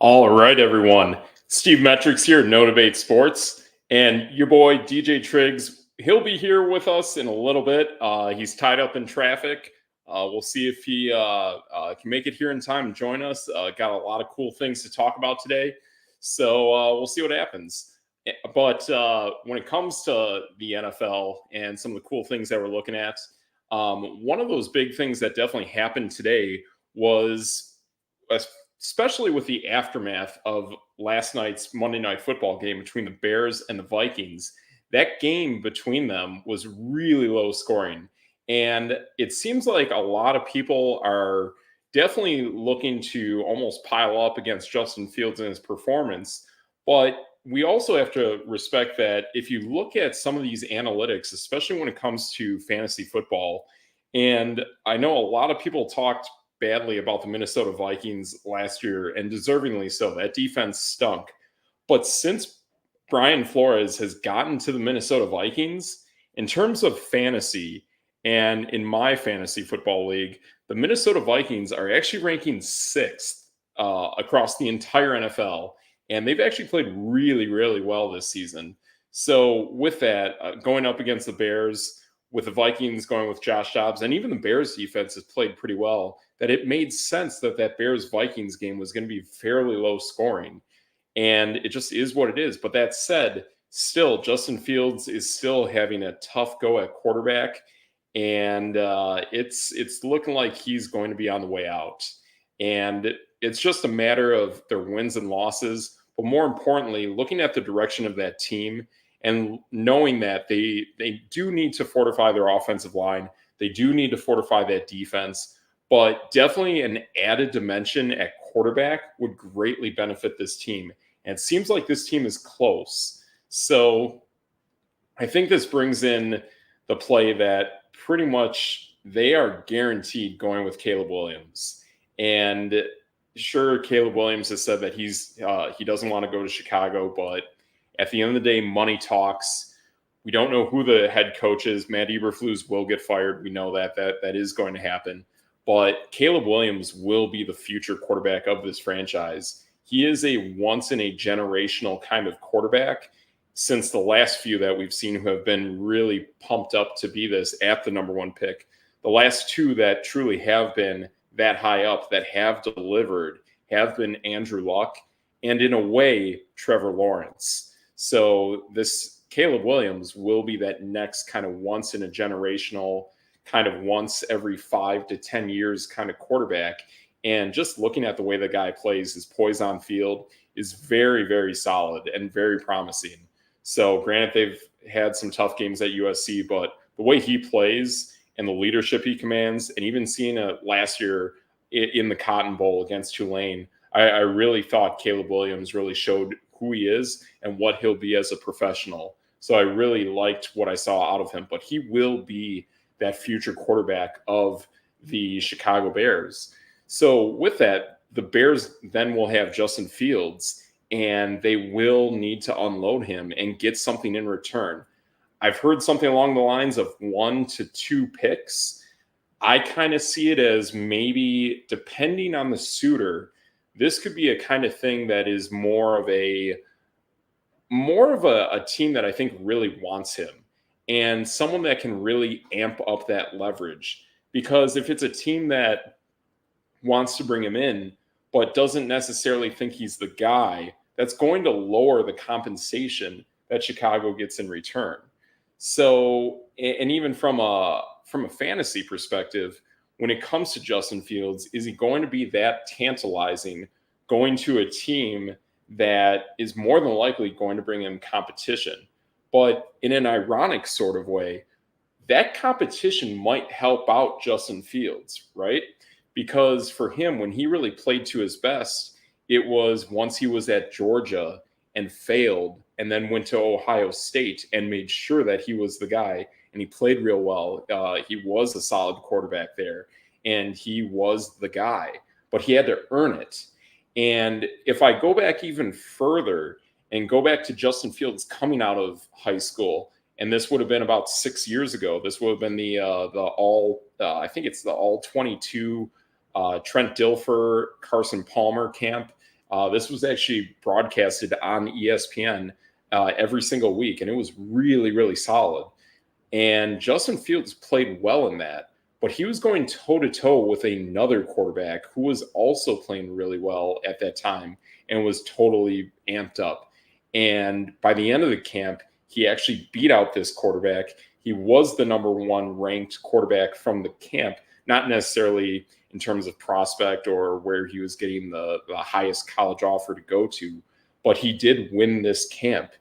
All right, everyone. Steve Metrics here, Db8 Sports, and your boy DJ TRIGGS. He'll be here with us in a little bit. He's tied up in traffic. We'll see if he can make it here in time and join us. Got a lot of cool things to talk about today, so we'll see what happens. But when it comes to the NFL and some of the cool things that we're looking at, one of those big things that definitely happened today was especially with the aftermath of last night's Monday Night Football game between the Bears and the Vikings. That game between them was really low scoring. And it seems like a lot of people are definitely looking to almost pile up against Justin Fields and his performance. But we also have to respect that if you look at some of these analytics, especially when it comes to fantasy football, and I know a lot of people talked badly about the Minnesota Vikings last year, and deservingly so. That defense stunk. But since Brian Flores has gotten to the Minnesota Vikings, in terms of fantasy and in my fantasy football league, the Minnesota Vikings are actually ranking sixth across the entire NFL. And they've actually played really, really well this season. So with that, going up against the Bears, with the Vikings going with Josh Dobbs, and even the Bears defense has played pretty well, that it made sense that Bears-Vikings game was going to be fairly low scoring. And it just is what it is. But that said, still, Justin Fields is still having a tough go at quarterback. And it's looking like he's going to be on the way out. And it's just a matter of their wins and losses. But more importantly, looking at the direction of that team and knowing that they do need to fortify their offensive line. They do need to fortify that defense. But definitely an added dimension at quarterback would greatly benefit this team. And it seems like this team is close. So I think this brings in the play that pretty much they are guaranteed going with Caleb Williams. And sure, Caleb Williams has said that he doesn't want to go to Chicago, but at the end of the day, money talks. We don't know who the head coach is. Matt Eberflus will get fired. We know that is going to happen. But Caleb Williams will be the future quarterback of this franchise. He is a once-in-a-generational kind of quarterback since the last few that we've seen who have been really pumped up to be this at the number one pick. The last two that truly have been that high up, that have delivered, have been Andrew Luck and, in a way, Trevor Lawrence. So this Caleb Williams will be that next kind of once-in-a-generational, kind of once every 5 to 10 years kind of quarterback. And just looking at the way the guy plays, his poise on field is very, very solid and very promising. So granted, they've had some tough games at USC, but the way he plays and the leadership he commands, and even seeing it last year in the Cotton Bowl against Tulane, I really thought Caleb Williams really showed who he is and what he'll be as a professional. So I really liked what I saw out of him, but he will be that future quarterback of the Chicago Bears. So with that, the Bears then will have Justin Fields, and they will need to unload him and get something in return. I've heard something along the lines of 1 to 2 picks. I kind of see it as maybe, depending on the suitor, this could be a kind of thing that is more of a team that I think really wants him, and someone that can really amp up that leverage. Because if it's a team that wants to bring him in, but doesn't necessarily think he's the guy, that's going to lower the compensation that Chicago gets in return. So, and even from a fantasy perspective, when it comes to Justin Fields, is he going to be that tantalizing going to a team that is more than likely going to bring him competition? But in an ironic sort of way, that competition might help out Justin Fields, right? Because for him, when he really played to his best, it was once he was at Georgia and failed and then went to Ohio State and made sure that he was the guy, and he played real well. He was a solid quarterback there, and he was the guy, but he had to earn it. And if I go back even further and go back to Justin Fields coming out of high school, and this would have been about 6 years ago. This would have been the I think it's the all 22 Trent Dilfer, Carson Palmer camp. This was actually broadcasted on ESPN every single week, and it was really, really solid. And Justin Fields played well in that, but he was going toe to toe with another quarterback who was also playing really well at that time and was totally amped up. And by the end of the camp, he actually beat out this quarterback. He was the number one ranked quarterback from the camp, not necessarily in terms of prospect or where he was getting the highest college offer to go to, but he did win this camp.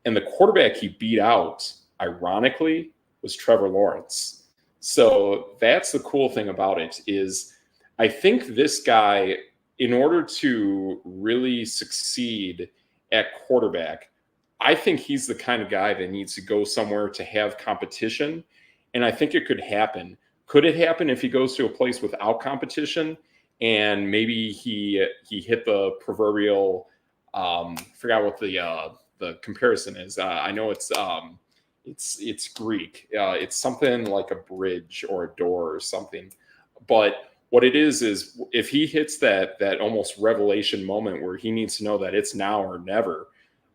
And the quarterback he beat out, ironically, was Trevor Lawrence. So that's the cool thing about it is I think this guy, in order to really succeed at quarterback, I think he's the kind of guy that needs to go somewhere to have competition. And I think it could happen. Could it happen if he goes to a place without competition and maybe he hit the proverbial, forgot what the comparison is. I know it's Greek. It's something like a bridge or a door or something. But what it is if he hits that almost revelation moment where he needs to know that it's now or never,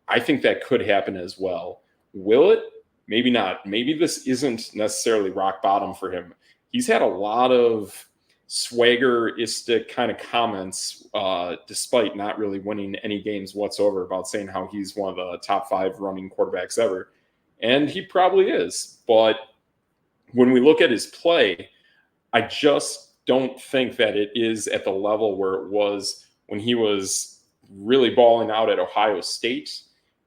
I think that could happen as well. Will it? Maybe not. Maybe this isn't necessarily rock bottom for him. He's had a lot of swaggeristic kind of comments, despite not really winning any games whatsoever, about saying how he's one of the top 5 running quarterbacks ever. And he probably is. But when we look at his play, I just don't think that it is at the level where it was when he was really balling out at Ohio State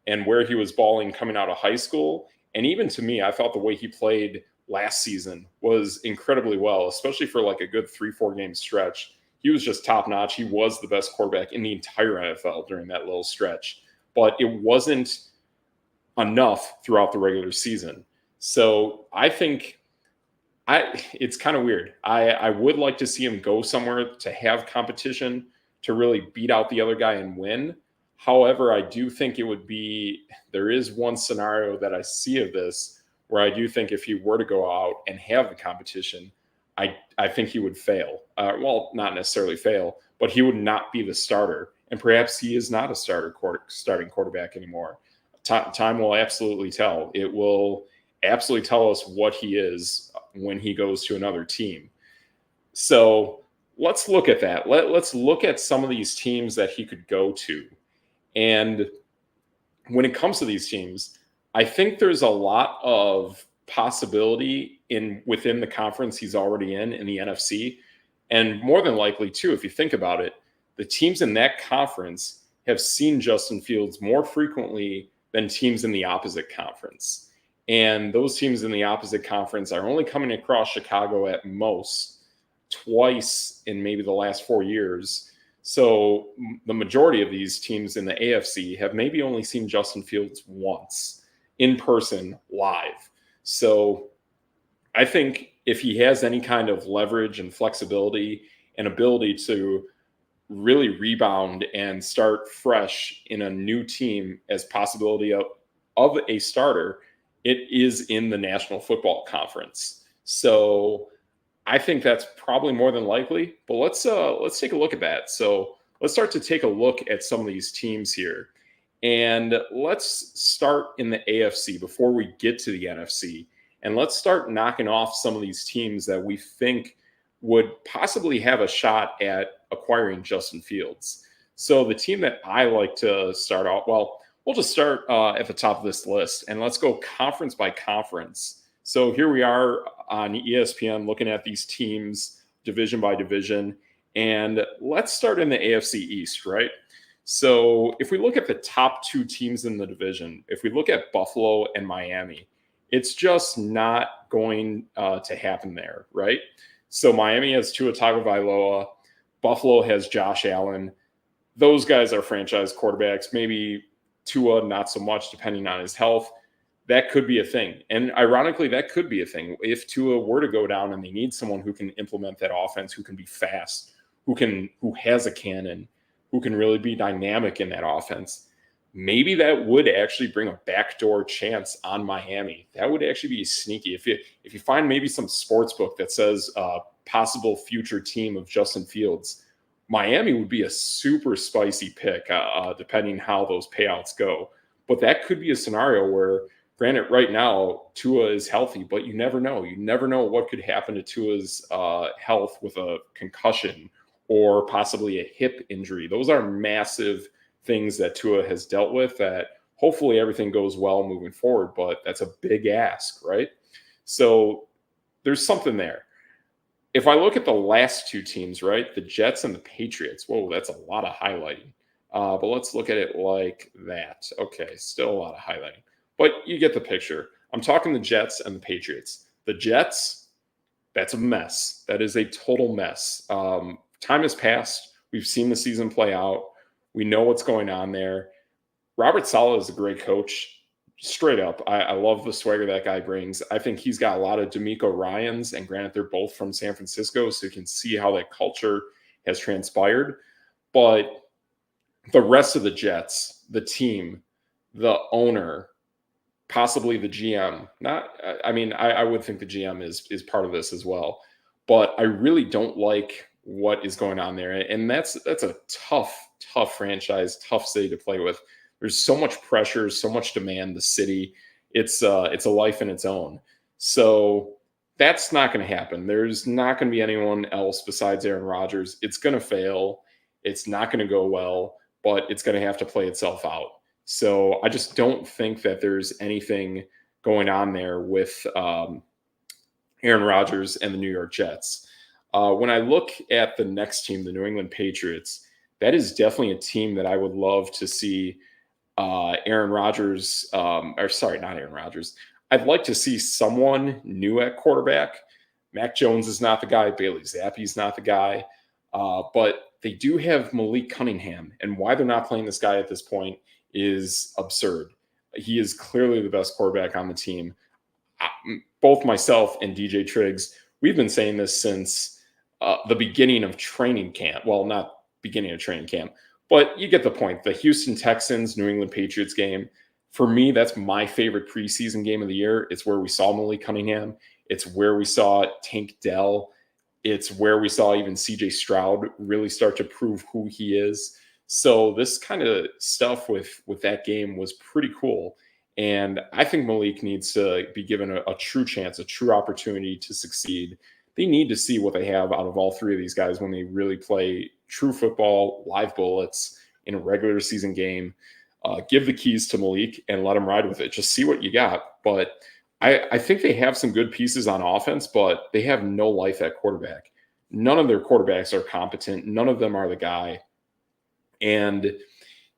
and where he was balling coming out of high school. And even to me, I thought the way he played last season was incredibly well, especially for like a good 3-4 game stretch. He was just top notch. He was the best quarterback in the entire NFL during that little stretch, but it wasn't enough throughout the regular season. So I think it's kind of weird. I would like to see him go somewhere to have competition, to really beat out the other guy and win. However, I do think there is one scenario that I see of this where I do think if he were to go out and have the competition, I think he would fail. Well, not necessarily fail, but he would not be the starter. And perhaps he is not a starting quarterback anymore. Time will absolutely tell. It will absolutely tell us what he is when he goes to another team. So let's look at that. Let's look at some of these teams that he could go to. And when it comes to these teams, I think there's a lot of possibility within the conference he's already in the NFC. And more than likely, too, if you think about it, the teams in that conference have seen Justin Fields more frequently than teams in the opposite conference. And those teams in the opposite conference are only coming across Chicago at most twice in maybe the last 4 years. So the majority of these teams in the AFC have maybe only seen Justin Fields once in person live. So I think if he has any kind of leverage and flexibility and ability to really rebound and start fresh in a new team as possibility of a starter, it is in the National Football Conference. So I think that's probably more than likely, but let's take a look at that. So let's start to take a look at some of these teams here. And let's start in the AFC before we get to the NFC. And let's start knocking off some of these teams that we think would possibly have a shot at acquiring Justin Fields. So the team that I like to start off, well, we'll just start at the top of this list, and let's go conference by conference. So here we are on ESPN looking at these teams division by division, and let's start in the AFC East, right? So if we look at the top 2 teams in the division, if we look at Buffalo and Miami, it's just not going to happen there, right? So Miami has Tua Tagovailoa. Buffalo has Josh Allen. Those guys are franchise quarterbacks. Maybe Tua, not so much, depending on his health. That could be a thing. And ironically, that could be a thing. If Tua were to go down and they need someone who can implement that offense, who can be fast, who has a cannon, who can really be dynamic in that offense, maybe that would actually bring a backdoor chance on Miami. That would actually be sneaky. If you find maybe some sports book that says possible future team of Justin Fields, Miami would be a super spicy pick, depending how those payouts go. But that could be a scenario where, granted, right now Tua is healthy, but you never know. You never know what could happen to Tua's health with a concussion or possibly a hip injury. Those are massive things that Tua has dealt with that hopefully everything goes well moving forward, but that's a big ask, right? So there's something there. If I look at the last two teams, right, the Jets and the Patriots, whoa, that's a lot of highlighting. But let's look at it like that. Okay, still a lot of highlighting. But you get the picture. I'm talking the Jets and the Patriots. The Jets, that's a mess. That is a total mess. Time has passed. We've seen the season play out. We know what's going on there. Robert Saleh is a great coach. Straight up, I love the swagger that guy brings. I think he's got a lot of D'Amico Ryans, and granted, they're both from San Francisco, so you can see how that culture has transpired. But the rest of the Jets, the team, the owner, possibly the GM, I would think the GM is part of this as well. But I really don't like what is going on there. And that's a tough franchise, tough city to play with. There's so much pressure, so much demand. The city, it's a life in its own. So that's not going to happen. There's not going to be anyone else besides Aaron Rodgers. It's going to fail. It's not going to go well, but it's going to have to play itself out. So I just don't think that there's anything going on there with Aaron Rodgers and the New York Jets. When I look at the next team, the New England Patriots, that is definitely a team that I would love to see Aaron Rodgers, not Aaron Rodgers. I'd like to see someone new at quarterback. Mac Jones is not the guy. Bailey Zappi's not the guy. But they do have Malik Cunningham. And why they're not playing this guy at this point is absurd. He is clearly the best quarterback on the team. Both myself and DJ Triggs, we've been saying this since the beginning of training camp. Well, not beginning of training camp, but you get the point. The Houston Texans, New England Patriots game, for me, that's my favorite preseason game of the year. It's where we saw Malik Cunningham. It's where we saw Tank Dell. It's where we saw even CJ Stroud really start to prove who he is. So this kind of stuff with that game was pretty cool. And I think Malik needs to be given a true chance, a true opportunity to succeed. They need to see what they have out of all three of these guys when they really play true football, live bullets in a regular season game. Give the keys to Malik and let him ride with it. Just see what you got. But I think they have some good pieces on offense, but they have no life at quarterback. None of their quarterbacks are competent. None of them are the guy. And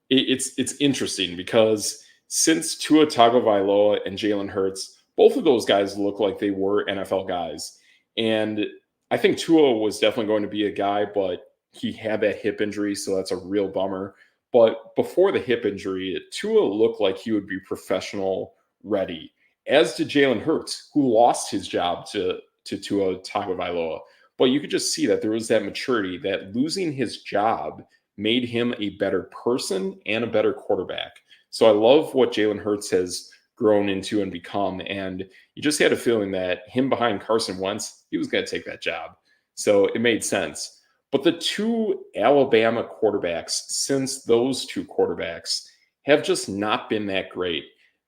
it's interesting because since Tua Tagovailoa and Jalen Hurts, both of those guys look like they were NFL guys. And I think Tua was definitely going to be a guy, but he had that hip injury, so that's a real bummer. But before the hip injury, Tua looked like he would be professional ready, as did Jalen Hurts, who lost his job to Tua Tagovailoa. But you could just see that there was that maturity, that losing his job made him a better person and a better quarterback. So I love what Jalen Hurts has grown into and become. And you just had a feeling that him behind Carson Wentz, he was going to take that job. So it made sense. But the two Alabama quarterbacks, since those two quarterbacks have just not been that great.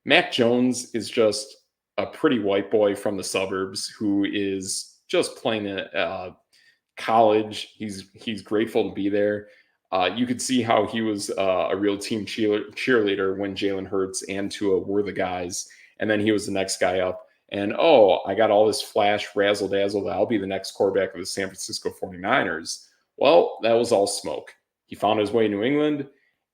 Mac Jones is just a pretty white boy from the suburbs who is just playing at college. He's grateful to be there. You could see how he was a real team cheerleader when Jalen Hurts and Tua were the guys. And then he was the next guy up. And, I got all this flash, razzle-dazzle. I'll be the next quarterback of the San Francisco 49ers. Well, that was all smoke. He found his way in New England,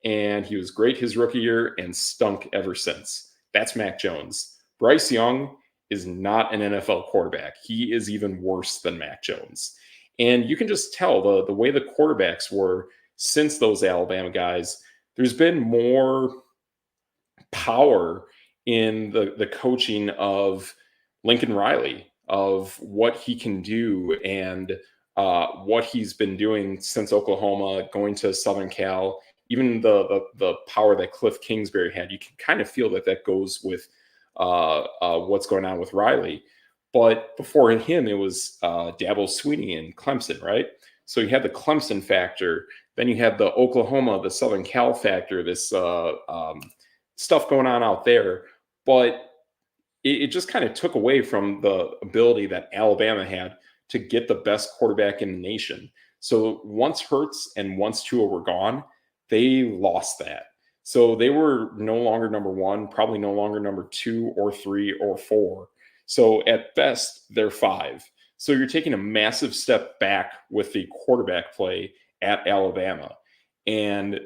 and he was great his rookie year and stunk ever since. That's Mac Jones. Bryce Young is not an NFL quarterback. He is even worse than Mac Jones. And you can just tell the way the quarterbacks were since those Alabama guys, there's been more power in the coaching of Lincoln Riley, of what he can do and what he's been doing since Oklahoma, going to Southern Cal, even the power that Cliff Kingsbury had. You can kind of feel that goes with what's going on with Riley. But before him, it was Dabo Swinney in Clemson, right? So you had the Clemson factor, then you had the Oklahoma, the Southern Cal factor, this stuff going on out there. But it just kind of took away from the ability that Alabama had to get the best quarterback in the nation. So once Hurts and once Tua were gone, they lost that. So they were no longer number one, probably no longer number 2 or 3 or 4. So at best, they're 5. So you're taking a massive step back with the quarterback play at Alabama. And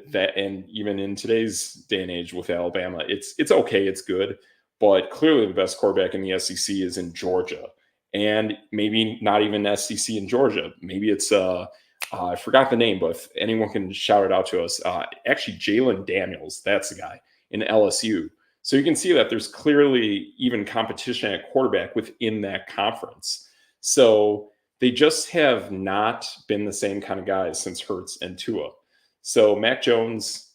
even in today's day and age with Alabama, it's okay, it's good, but clearly the best quarterback in the SEC is in Georgia, and maybe not even SEC in Georgia. Maybe it's I forgot the name, but if anyone can shout it out to us, actually Jalen Daniels, that's the guy in LSU. So you can see that there's clearly even competition at quarterback within that conference. So they just have not been the same kind of guys since Hurts and Tua. So Mac Jones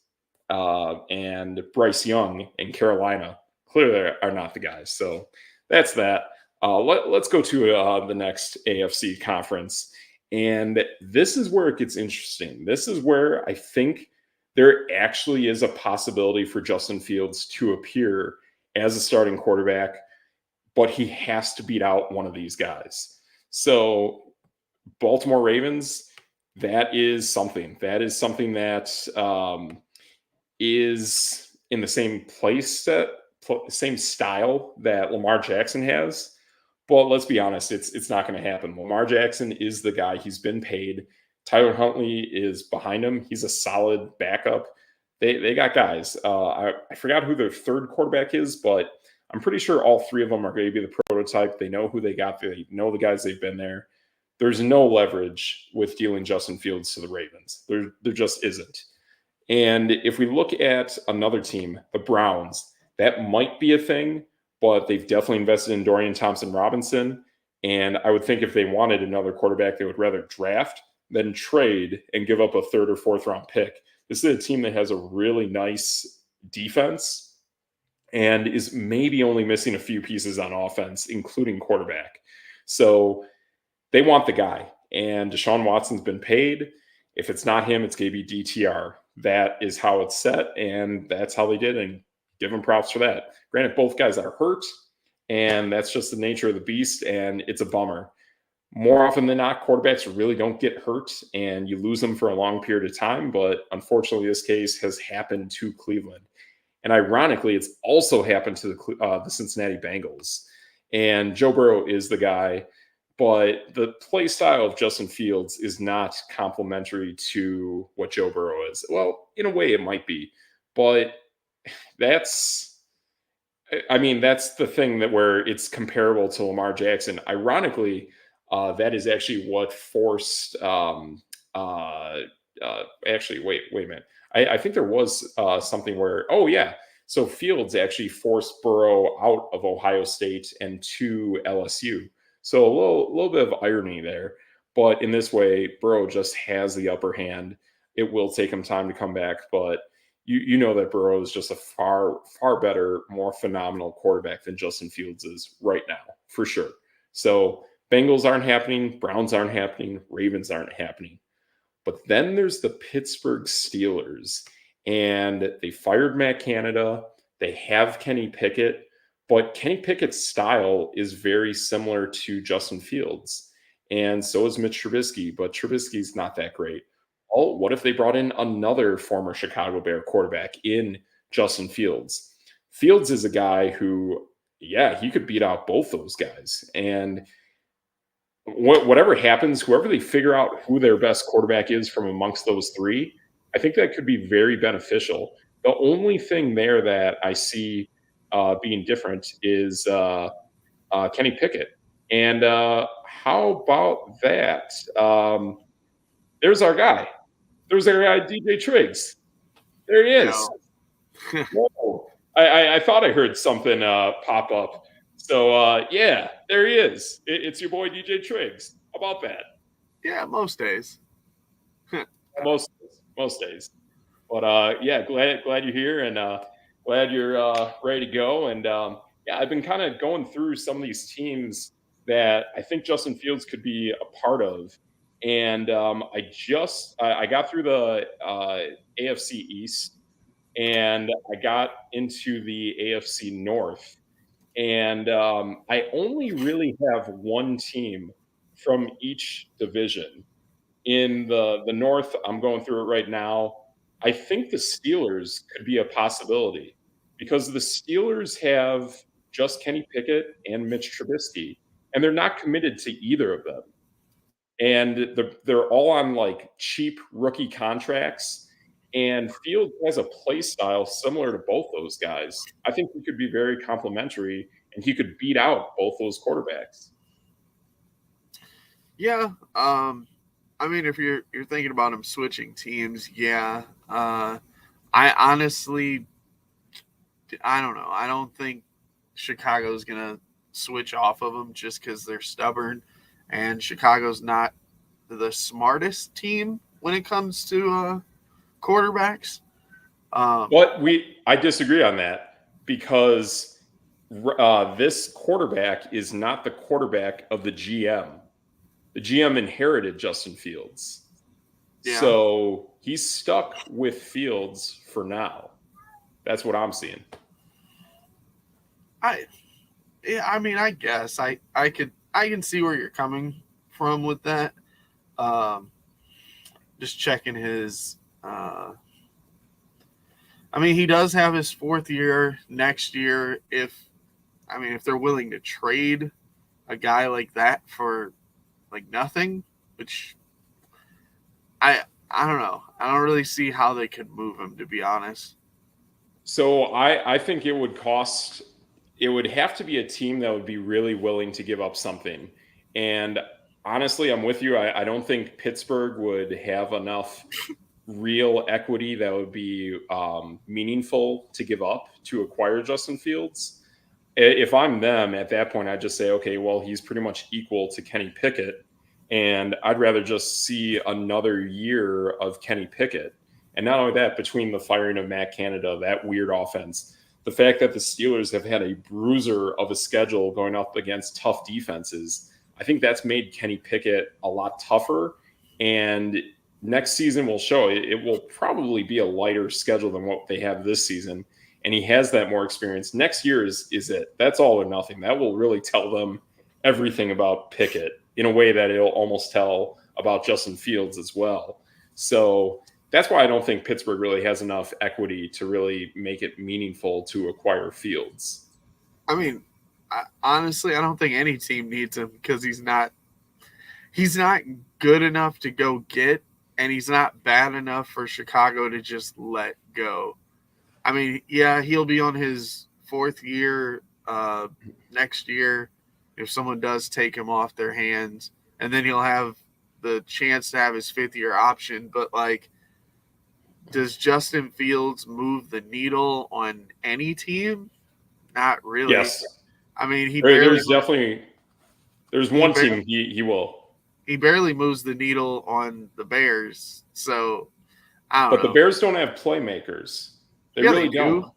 and Bryce Young in Carolina clearly are not the guys. So that's that. Let's go to the next AFC conference. And this is where it gets interesting. This is where I think there actually is a possibility for Justin Fields to appear as a starting quarterback, but he has to beat out one of these guys. So Baltimore Ravens, that is something. That is something that is in the same same style that Lamar Jackson has. But let's be honest, it's not going to happen. Lamar Jackson is the guy. He's been paid. Tyler Huntley is behind him. He's a solid backup. They got guys. I forgot who their third quarterback is, but I'm pretty sure all 3 of them are going to be the prototype. They know who they got. They know the guys they've been there. There's no leverage with dealing Justin Fields to the Ravens. There just isn't. And if we look at another team, the Browns, that might be a thing, but they've definitely invested in Dorian Thompson-Robinson. And I would think if they wanted another quarterback, they would rather draft than trade and give up a 3rd or 4th round pick. This is a team that has a really nice defense and is maybe only missing a few pieces on offense, including quarterback. So they want the guy. And Deshaun Watson's been paid. If it's not him, it's going to be DTR. That is how it's set, and that's how they did, and give them props for that. Granted, both guys are hurt, and that's just the nature of the beast, and it's a bummer. More often than not, quarterbacks really don't get hurt, and you lose them for a long period of time, but unfortunately, this case has happened to Cleveland. And ironically, it's also happened to the Cincinnati Bengals. And Joe Burrow is the guy, but the play style of Justin Fields is not complementary to what Joe Burrow is. Well, in a way, it might be, but that's the thing that where it's comparable to Lamar Jackson. Ironically, that is actually what forced. Actually, wait a minute. I think there was something where. Oh yeah. So Fields actually forced Burrow out of Ohio State and to LSU. So a little bit of irony there. But in this way, Burrow just has the upper hand. It will take him time to come back, but you know that Burrow is just a far better, more phenomenal quarterback than Justin Fields is right now, for sure. So Bengals aren't happening, Browns aren't happening, Ravens aren't happening. But then there's the Pittsburgh Steelers, and they fired Matt Canada. They have Kenny Pickett, but Kenny Pickett's style is very similar to Justin Fields, and so is Mitch Trubisky, but Trubisky's not that great. Oh, what if they brought in another former Chicago Bear quarterback in Justin Fields? Fields is a guy who, yeah, he could beat out both those guys. And whatever happens, whoever they figure out who their best quarterback is from amongst those 3, I think that could be very beneficial. The only thing there that I see being different is Kenny Pickett. And how about that? There's our guy. There's our guy, DJ Triggs. There he is. Whoa. I thought I heard something pop up. So, yeah, there he is. It's your boy, DJ Triggs. How about that? Yeah, most days. most days. But, yeah, glad you're here, and glad you're ready to go. And, yeah, I've been kind of going through some of these teams that I think Justin Fields could be a part of. And I got through the AFC East, and I got into the AFC North, and I only really have one team from each division. In the North, I'm going through it right now. I think the Steelers could be a possibility because the Steelers have just Kenny Pickett and Mitch Trubisky, and they're not committed to either of them. And they're all on like cheap rookie contracts. And Fields has a play style similar to both those guys. I think he could be very complimentary, and he could beat out both those quarterbacks. Yeah. I mean, if you're thinking about him switching teams, yeah. I honestly, I don't know. I don't think Chicago's gonna switch off of him just because they're stubborn, and Chicago's not the smartest team when it comes to quarterbacks. But I disagree on that because this quarterback is not the quarterback of the GM. The GM inherited Justin Fields. Yeah. So he's stuck with Fields for now. That's what I'm seeing. I mean, I guess I can see where you're coming from with that. Just checking his. I mean, he does have his fourth year next year. If they're willing to trade a guy like that for like nothing, which I don't know. I don't really see how they could move him, to be honest. So I think it would have to be a team that would be really willing to give up something. And honestly, I'm with you. I don't think Pittsburgh would have enough real equity that would be meaningful to give up to acquire Justin Fields. If I'm them at that point, I'd just say, okay, well, he's pretty much equal to Kenny Pickett. And I'd rather just see another year of Kenny Pickett. And not only that, between the firing of Matt Canada, that weird offense, the fact that the Steelers have had a bruiser of a schedule going up against tough defenses, I think that's made Kenny Pickett a lot tougher. And next season will show it will probably be a lighter schedule than what they have this season. And he has that more experience. Next year is it. That's all or nothing. That will really tell them everything about Pickett in a way that it'll almost tell about Justin Fields as well. So that's why I don't think Pittsburgh really has enough equity to really make it meaningful to acquire Fields. I mean, honestly, I don't think any team needs him because he's not good enough to go get, and he's not bad enough for Chicago to just let go. I mean, yeah, he'll be on his fourth year next year if someone does take him off their hands, and then he'll have the chance to have his fifth-year option. But, like, does Justin Fields move the needle on any team? Not really. Yes. I mean, there's one team he will. He barely moves the needle on the Bears. So, I don't know. But the Bears don't have playmakers. They really don't.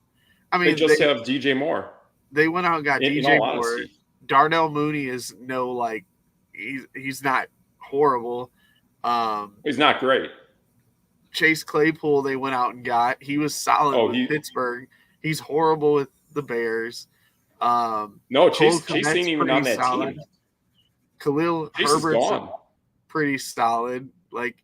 I mean, they just have DJ Moore. They went out and got DJ Moore. Darnell Mooney is he's not horrible. He's not great. Chase Claypool they went out and got. He was solid with Pittsburgh. He's horrible with the Bears. No, Chase ain't even on that team. Khalil Herbert's pretty solid. Like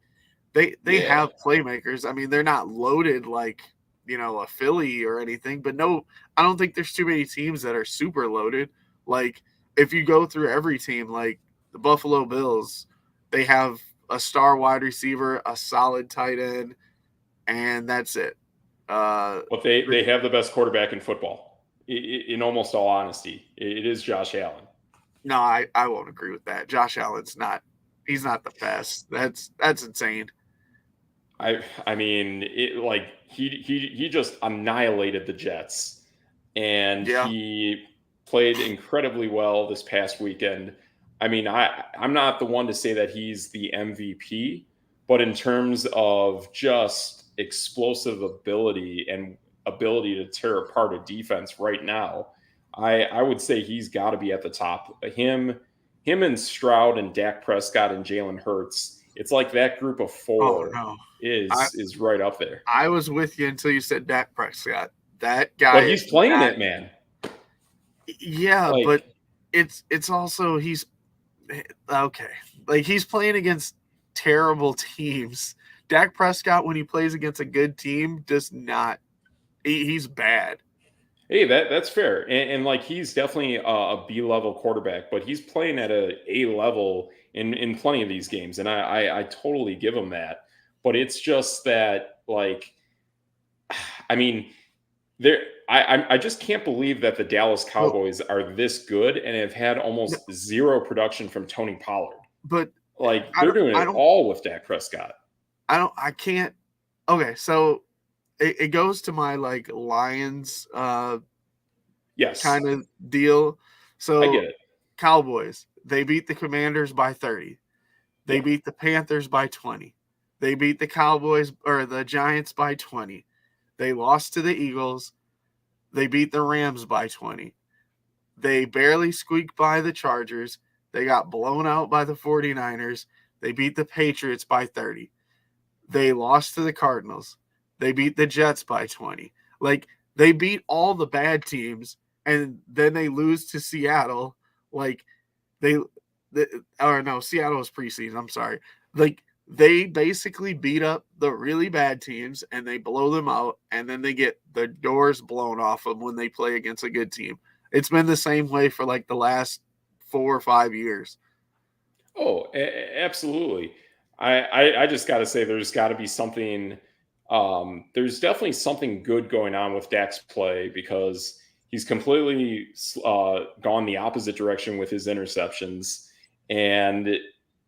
they have playmakers. I mean, they're not loaded like, a Philly or anything, but no, I don't think there's too many teams that are super loaded. Like, if you go through every team, like the Buffalo Bills, they have a star wide receiver, a solid tight end, and that's it. But they have the best quarterback in football. In almost all honesty, it is Josh Allen. No, I won't agree with that. Josh Allen's he's not the best. That's insane. I mean, he just annihilated the Jets, and he played incredibly well this past weekend. I mean, I'm not the one to say that he's the MVP, but in terms of just explosive ability and ability to tear apart a defense right now, I would say he's got to be at the top. Him and Stroud and Dak Prescott and Jalen Hurts It's like that group of Oh four no, is right up there. I was with you until you said Dak Prescott. That guy But is he's playing that. it, man. Yeah, but Like, it's also he's okay. Like he's playing against terrible teams. Dak Prescott, when he plays against a good team, does not. He's bad. hey, that's fair. And like he's definitely a B level quarterback, but he's playing at a level in plenty of these games, and I totally give him that. But it's just that like, I mean, there I just can't believe that the Dallas Well, Cowboys are this good and have had almost zero production from Tony Pollard. but Like I they're don't. doing I it don't. all with Dak Prescott. I don't. I can't. Okay, so it goes to my like Lions kind Yes, of deal. I get So it. Cowboys, they beat the Commanders by 30. They Yeah. beat the Panthers by 20. They beat the Cowboys or the Giants by 20. They lost to the Eagles. They beat the Rams by 20. They barely squeaked by the Chargers. They got blown out by the 49ers. They beat the Patriots by 30. They lost to the Cardinals. They beat the Jets by 20. Like they beat all the bad teams and then they lose to Seattle. Like they or no, Seattle was preseason. I'm sorry. Like they basically beat up the really bad teams and they blow them out, and then they get the doors blown off them when they play against a good team. It's been the same way for like the last 4 or 5 years. Oh, absolutely. I just got to say, there's got to be something. There's definitely something good going on with Dak's play because he's completely gone the opposite direction with his interceptions, and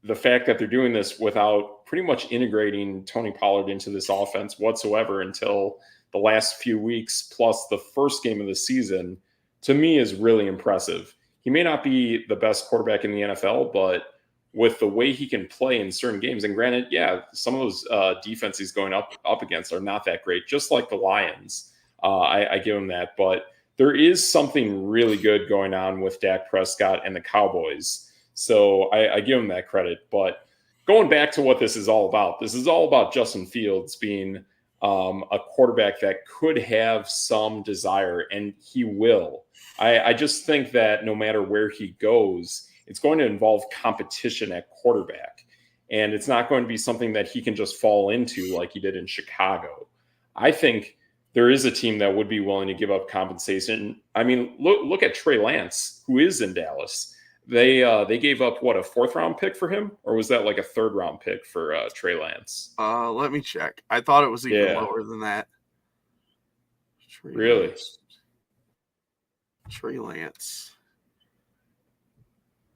the fact that they're doing this without pretty much integrating Tony Pollard into this offense whatsoever until the last few weeks, plus the first game of the season, to me is really impressive. He may not be the best quarterback in the NFL, but with the way he can play in certain games, and granted, yeah, some of those defenses he's going up against are not that great, just like the Lions. I give him that, but there is something really good going on with Dak Prescott and the Cowboys. So I give him that credit. But going back to what this is all about, this is all about Justin Fields being a quarterback that could have some desire, and he will. I just think that no matter where he goes, it's going to involve competition at quarterback. And it's not going to be something that he can just fall into like he did in Chicago. I think there is a team that would be willing to give up compensation. I mean, look at Trey Lance, who is in Dallas. They gave up what, a 4th-round pick for him, or was that like a 3rd-round pick for Trey Lance? Let me check. I thought it was even Yeah, lower than that. really. Trey Lance.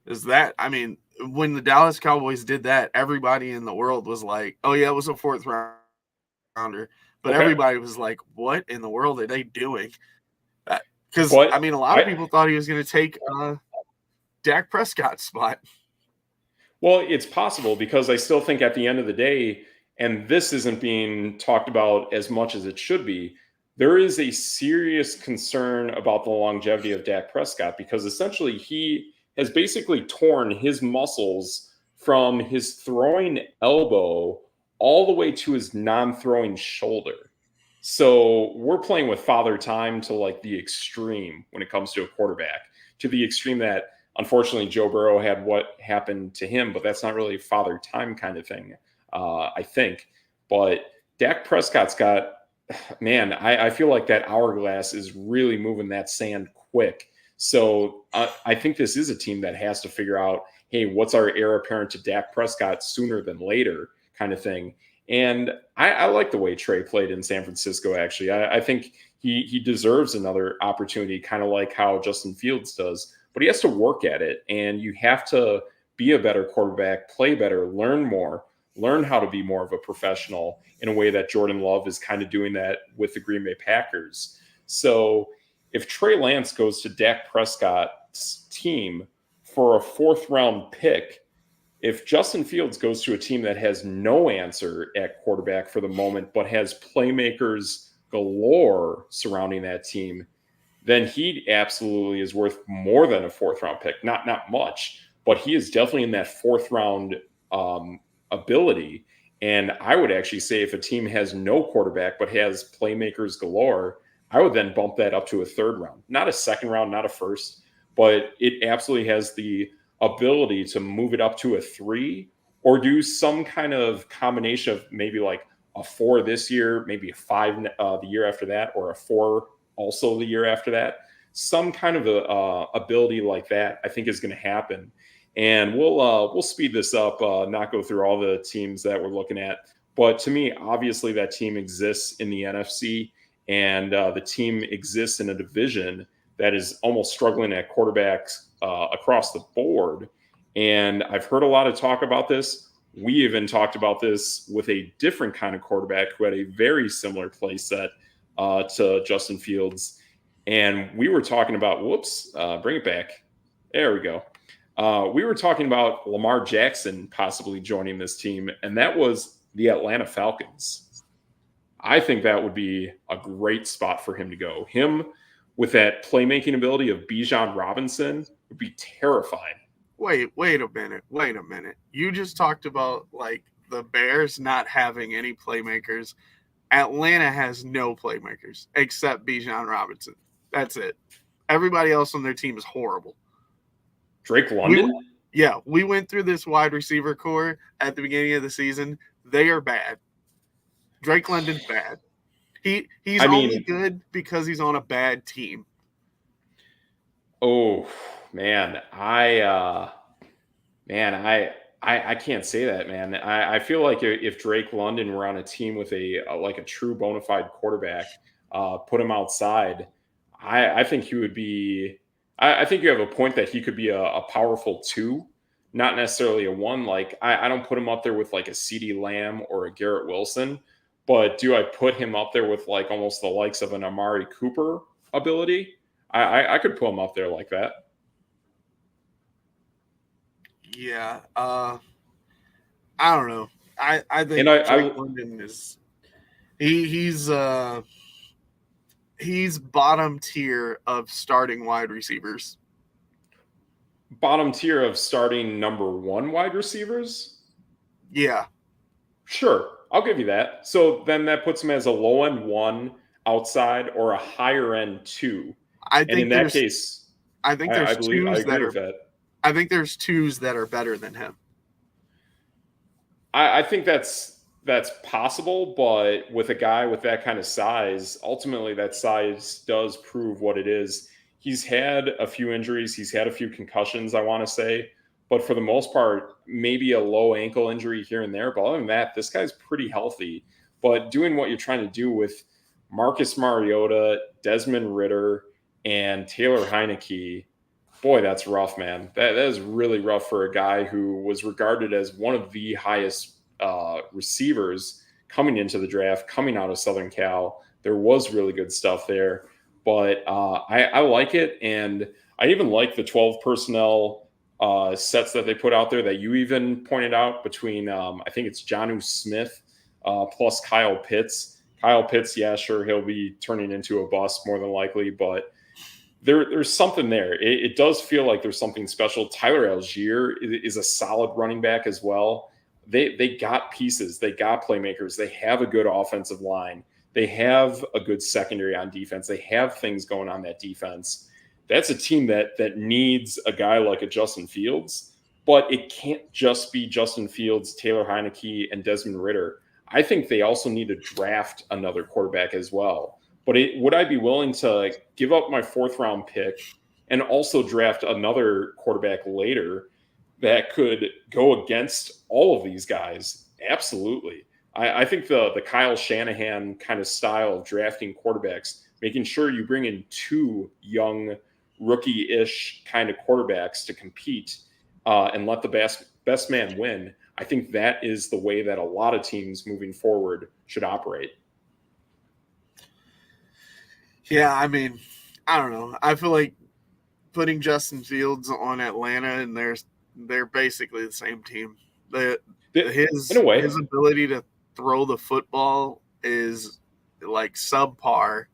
Is that, I mean, when the Dallas Cowboys did that, everybody in the world was like, oh, yeah, it was a 4th-rounder. But Okay, everybody was like, what in the world are they doing? Because, but I mean, a lot of people thought he was going to take Dak Prescott's spot. well, it's possible because I still think at the end of the day, and this isn't being talked about as much as it should be, there is a serious concern about the longevity of Dak Prescott because essentially he has basically torn his muscles from his throwing elbow all the way to his non-throwing shoulder. So we're playing with father time to like the extreme when it comes to a quarterback, to the extreme that unfortunately Joe Burrow had what happened to him, but that's not really father time kind of thing, I think. But Dak Prescott's got, man, I feel like that hourglass is really moving that sand quick. So I think this is a team that has to figure out, hey, what's our heir apparent to Dak Prescott sooner than later kind of thing. And I like the way Trey played in San Francisco, actually. I think he deserves another opportunity, kind of like how Justin Fields does. But he has to work at it, and you have to be a better quarterback, play better, learn more, learn how to be more of a professional in a way that Jordan Love is kind of doing that with the Green Bay Packers. So if Trey Lance goes to Dak Prescott's team for a 4th-round pick, if Justin Fields goes to a team that has no answer at quarterback for the moment, but has playmakers galore surrounding that team, then he absolutely is worth more than a 4th-round pick. Not much, but he is definitely in that 4th round ability. And I would actually say if a team has no quarterback but has playmakers galore, I would then bump that up to a third round, not a second round, not a first, but it absolutely has the ability to move it up to a 3 or do some kind of combination of maybe like a 4 this year, maybe a 5 the year after that, or a 4 also the year after that. Some kind of a ability like that, I think, is going to happen. And we'll speed this up, not go through all the teams that we're looking at. But to me, obviously, that team exists in the NFC, and the team exists in a division that is almost struggling at quarterbacks across the board. And I've heard a lot of talk about this. We even talked about this with a different kind of quarterback who had a very similar play set to Justin Fields. And we were talking about, bring it back. There we go. We were talking about Lamar Jackson possibly joining this team, and that was the Atlanta Falcons. I think that would be a great spot for him to go. Him with that playmaking ability of Bijan Robinson would be terrifying. Wait a minute. You just talked about like the Bears not having any playmakers. Atlanta has no playmakers except Bijan Robinson. That's it. Everybody else on their team is horrible. Drake London? We went through this wide receiver core at the beginning of the season. They are bad. Drake London's bad. He's only good because he's on a bad team. Oh man, I can't say that, man. I feel like if Drake London were on a team with a true bona fide quarterback, put him outside, I think he would be. I think you have a point that he could be a powerful 2, not necessarily a 1. Like I don't put him up there with like a CeeDee Lamb or a Garrett Wilson, but do I put him up there with like almost the likes of an Amari Cooper ability? I could put him up there like that. Yeah. I don't know. I think Drake London is he's bottom tier of starting wide receivers. Bottom tier of starting number 1 wide receivers? Yeah. Sure. I'll give you that. So then that puts him as a low end 1 outside or a higher end 2. I think there's 2s that are better than him. I think that's possible, but with a guy with that kind of size, ultimately that size does prove what it is. He's had a few injuries. He's had a few concussions, I want to say. But for the most part, maybe a low ankle injury here and there. But other than that, this guy's pretty healthy. But doing what you're trying to do with Marcus Mariota, Desmond Ridder, and Taylor Heineke, boy, that's rough, man. That is really rough for a guy who was regarded as one of the highest receivers coming into the draft, coming out of Southern Cal. There was really good stuff there. But I like it, and I even like the 12 personnel sets that they put out there that you even pointed out between, I think it's Jonnu Smith plus Kyle Pitts. Kyle Pitts, yeah, sure, he'll be turning into a bust more than likely, but there's something there. It does feel like there's something special. Tyler Algier is a solid running back as well. They got pieces. They got playmakers. They have a good offensive line. They have a good secondary on defense. They have things going on that defense. That's a team that needs a guy like a Justin Fields, but it can't just be Justin Fields, Taylor Heineke, and Desmond Ridder. I think they also need to draft another quarterback as well. But would I be willing to give up my 4th round pick and also draft another quarterback later that could go against all of these guys? Absolutely. I think the Kyle Shanahan kind of style of drafting quarterbacks, making sure you bring in 2 young rookie-ish kind of quarterbacks to compete and let the best man win, I think that is the way that a lot of teams moving forward should operate. Yeah, I mean, I don't know. I feel like putting Justin Fields on Atlanta, and they're basically the same team. His ability to throw the football is like subpar.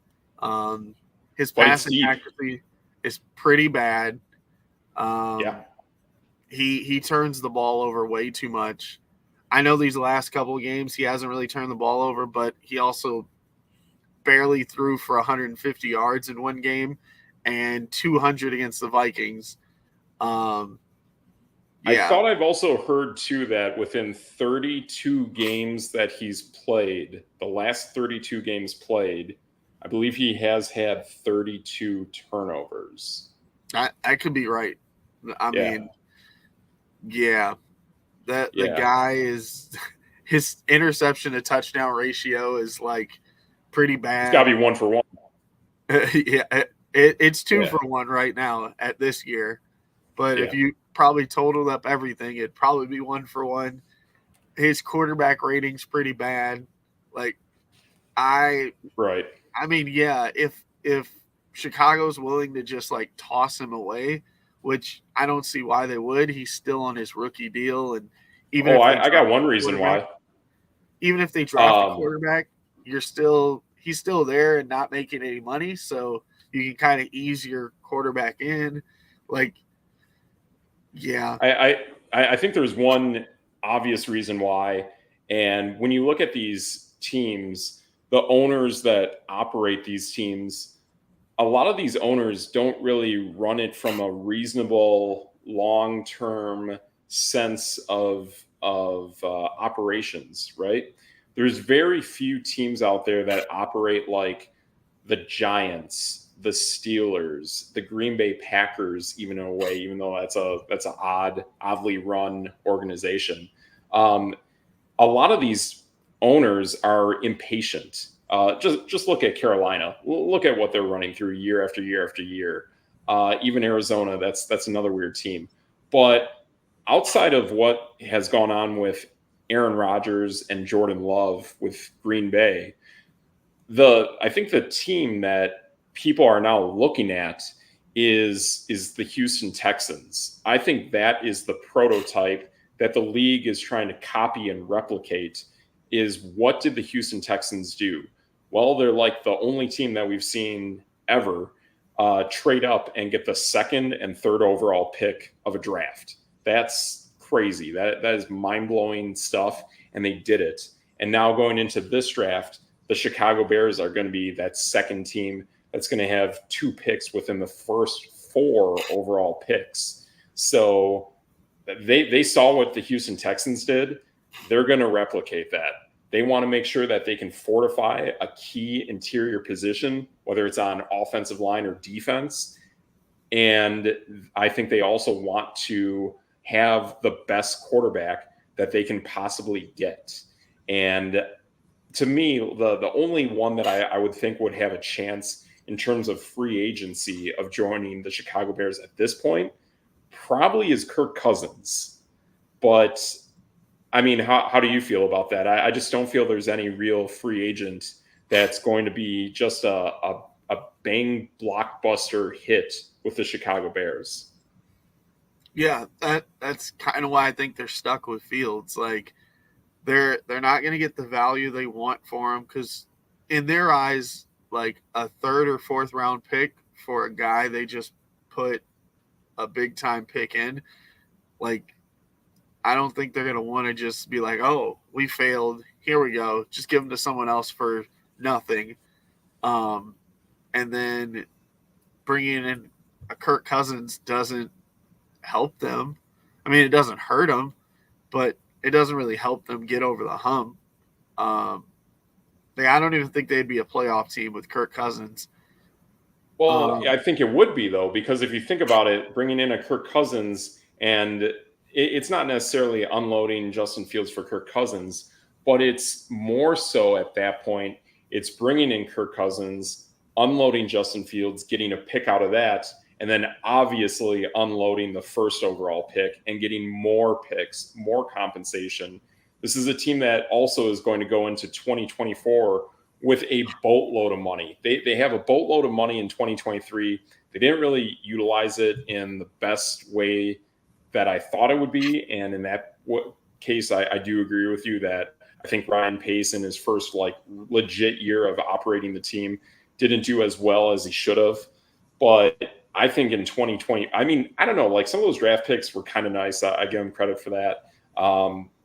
His passing accuracy is pretty bad. Yeah. He turns the ball over way too much. I know these last couple of games he hasn't really turned the ball over, but he also barely threw for 150 yards in one game and 200 against the Vikings. I Yeah, thought I've also heard too that within 32 games that he's played, the last 32 games played, I believe he has had 32 turnovers. I could be right. I Yeah, mean, yeah, that the yeah. guy is his interception to touchdown ratio is like pretty It's got bad. to be 1 for 1. Yeah, it's 2 for 1 Yeah, right now at this year. But if yeah. you probably totaled up everything, it'd probably be 1 for 1. His quarterback rating's pretty bad. Like I Right. I mean, yeah, if Chicago's willing to just like toss him away, which I don't see why they would. He's still on his rookie deal, and even Oh, if they I got draft one a reason quarterback, why. even if they draft a Um, quarterback, he's still there and not making any money, so you can kind of ease your quarterback in. Like, yeah, I think there's one obvious reason why, and when you look at these teams, the owners that operate these teams, a lot of these owners don't really run it from a reasonable long-term sense of operations, right? There's very few teams out there that operate like the Giants, the Steelers, the Green Bay Packers, even in a way, even though that's an oddly run organization. Um, a lot of these owners are impatient. Just look at Carolina. Look at what they're running through year after year after year. Even Arizona, that's another weird team. But outside of what has gone on with Aaron Rodgers and Jordan Love with Green Bay, I think the team that people are now looking at is the Houston Texans. I think that is the prototype that the league is trying to copy and replicate. Is what did the Houston Texans do? Well, they're like the only team that we've seen ever trade up and get the second and third overall pick of a draft. That's crazy. That is mind blowing stuff, and they did it. And now going into this draft, the Chicago Bears are going to be that second team that's going to have 2 picks within the first 4 overall picks. So they saw what the Houston Texans did. They're going to replicate that. They want to make sure that they can fortify a key interior position, whether it's on offensive line or defense. And I think they also want to have the best quarterback that they can possibly get. And to me, the only one that I would think would have a chance in terms of free agency of joining the Chicago Bears at this point probably is Kirk Cousins. But I mean, how do you feel about that? I just don't feel there's any real free agent that's going to be just a bang blockbuster hit with the Chicago Bears. yeah, that's kind of why I think they're stuck with Fields. Like, they're not going to get the value they want for him because in their eyes, like a third or fourth round pick for a guy they just put a big time pick in, like I don't think they're going to want to just be like, oh, we failed, here we go, just give them to someone else for nothing. And then bringing in a Kirk Cousins doesn't help them. I mean, it doesn't hurt them, but it doesn't really help them get over the hump. Um, I don't even think they'd be a playoff team with Kirk Cousins. Well, Um, I think it would be though, because if you think about it, bringing in a Kirk Cousins, and it's not necessarily unloading Justin Fields for Kirk Cousins, but it's more so at that point, it's bringing in Kirk Cousins, unloading Justin Fields, getting a pick out of that, and then obviously unloading the first overall pick and getting more picks, more compensation. This is a team that also is going to go into 2024 with a boatload of money. They have a boatload of money in 2023. They didn't really utilize it in the best way that I thought it would be. And in that case, I do agree with you that I think Ryan Pace in his first like legit year of operating the team didn't do as well as he should have. But I think in 2020, I mean, I don't know, like some of those draft picks were kind of nice. I give him credit for that.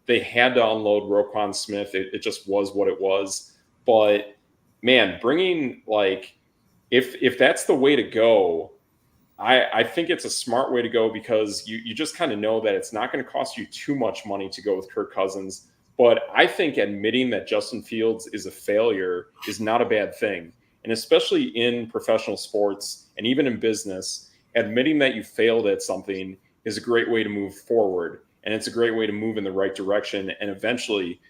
they had to unload Roquan Smith. It just was what it was. But man, bringing like if that's the way to go, I think it's a smart way to go because you just kind of know that it's not going to cost you too much money to go with Kirk Cousins. But I think admitting that Justin Fields is a failure is not a bad thing. And especially in professional sports and even in business, admitting that you failed at something is a great way to move forward. And it's a great way to move in the right direction and eventually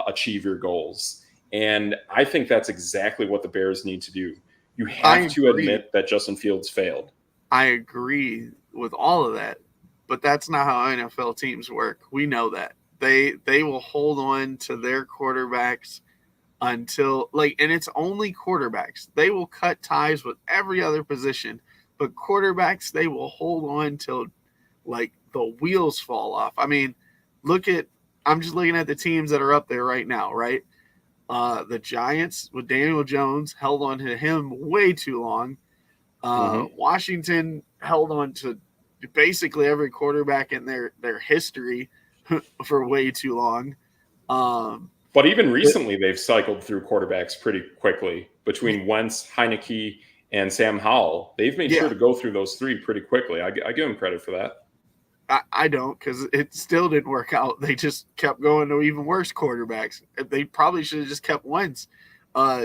achieve your goals. And I think that's exactly what the Bears need to do. You have to admit that Justin Fields failed. I agree with all of that, but that's not how NFL teams work. We know that. They will hold on to their quarterbacks until and it's only quarterbacks. They will cut ties with every other position, but quarterbacks they will hold on till the wheels fall off. I mean, I'm just looking at the teams that are up there right now, right? The Giants with Daniel Jones held on to him way too long. Washington held on to basically every quarterback in their history for way too long. But even recently, they've cycled through quarterbacks pretty quickly between Wentz, Heineke, and Sam Howell. They've made sure to go through those three pretty quickly. I give them credit for that. I don't, because it still didn't work out. They just kept going to even worse quarterbacks. They probably should have just kept Wentz.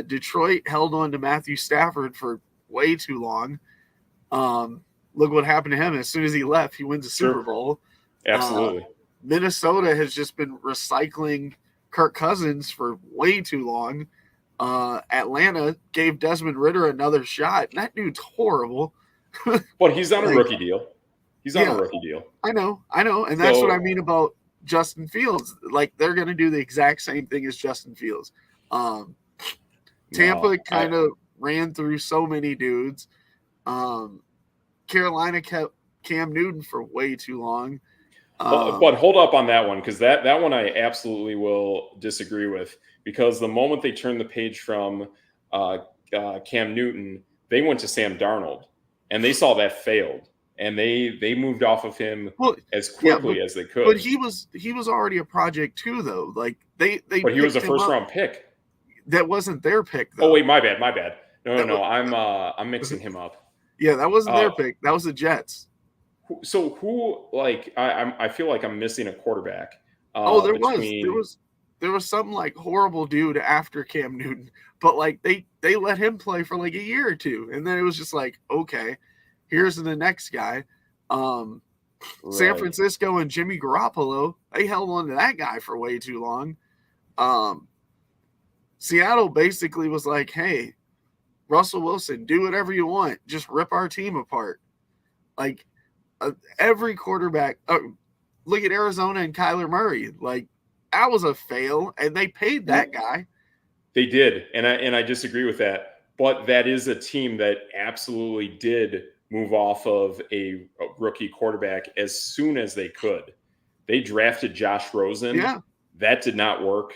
Detroit held on to Matthew Stafford for way too long. Look what happened to him. As soon as he left, he wins a Super Bowl. Absolutely. Minnesota has just been recycling Kirk Cousins for way too long. Atlanta gave Desmond Ridder another shot. That dude's horrible. But he's on a rookie deal. He's on a rookie deal. I know. And that's what I mean about Justin Fields. They're going to do the exact same thing as Justin Fields. Tampa kind of ran through so many dudes. Carolina kept Cam Newton for way too long. But hold up on that one, because that one I absolutely will disagree with, because the moment they turned the page from Cam Newton, they went to Sam Darnold, and they saw that failed, and they moved off of him as quickly as they could. But he was already a project too, though. But he was a first round pick. That wasn't their pick, though. Oh wait, my bad. No. I'm mixing him up. Yeah, that wasn't their pick. That was the Jets. So who I feel like I'm missing a quarterback. There was some horrible dude after Cam Newton, but they let him play for a year or two, and then it was just okay, here's the next guy. San Francisco and Jimmy Garoppolo, they held on to that guy for way too long. Seattle basically was hey, Russell Wilson, do whatever you want, just rip our team apart. Every quarterback, look at Arizona and Kyler Murray. That was a fail, and they paid that guy. They did, and I disagree with that. But that is a team that absolutely did move off of a rookie quarterback as soon as they could. They drafted Josh Rosen. Yeah. That did not work.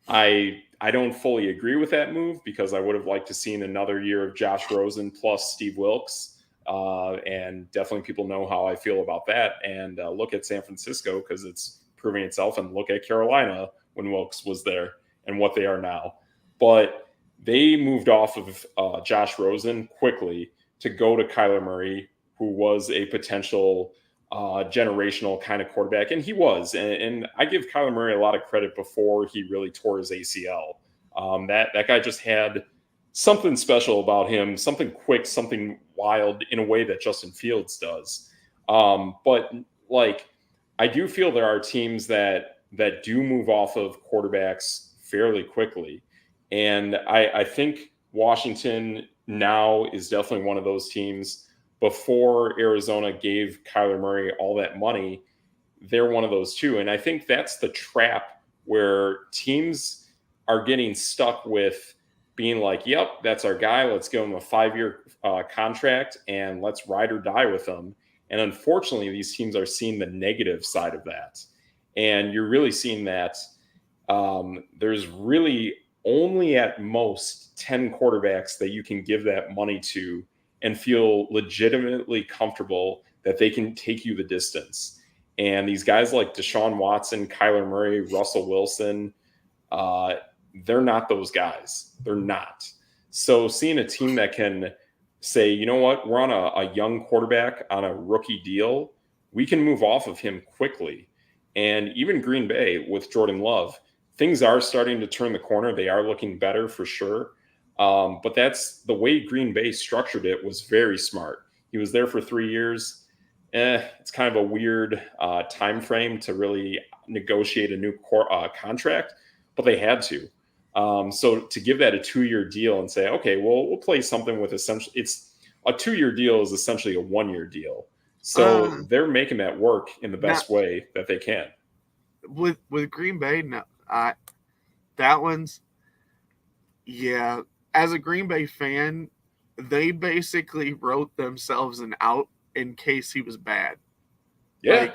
I don't fully agree with that move, because I would have liked to seen another year of Josh Rosen plus Steve Wilkes. And definitely people know how I feel about that. And look at San Francisco, because it's proving itself, and look at Carolina when Wilkes was there and what they are now. But they moved off of Josh Rosen quickly to go to Kyler Murray, who was a potential generational kind of quarterback. And he was. And I give Kyler Murray a lot of credit before he really tore his ACL. That guy just had something special about him, something quick, something wild, in a way that Justin Fields does. But I do feel there are teams that do move off of quarterbacks fairly quickly. And I think Washington now is definitely one of those teams. Before Arizona gave Kyler Murray all that money, they're one of those too. And I think that's the trap where teams are getting stuck with being yep, that's our guy. Let's give him a 5-year contract and let's ride or die with him. And unfortunately, these teams are seeing the negative side of that. And you're really seeing that there's really only at most 10 quarterbacks that you can give that money to and feel legitimately comfortable that they can take you the distance. And these guys like Deshaun Watson, Kyler Murray, Russell Wilson, they're not those guys. They're not. So seeing a team that can say, you know what, we're on a young quarterback on a rookie deal, we can move off of him quickly. And even Green Bay with Jordan Love, things are starting to turn the corner. They are looking better for sure. But that's the way Green Bay structured it was very smart. He was there for 3 years. It's kind of a weird time frame to really negotiate a new contract, but they had to. So to give that a 2-year deal and say, okay, well, we'll play something with essentially, it's a 2-year deal is essentially a 1-year deal. So they're making that work in the best way that they can. With Green Bay, no, that one's, yeah. As a Green Bay fan, they basically wrote themselves an out in case he was bad. Yeah,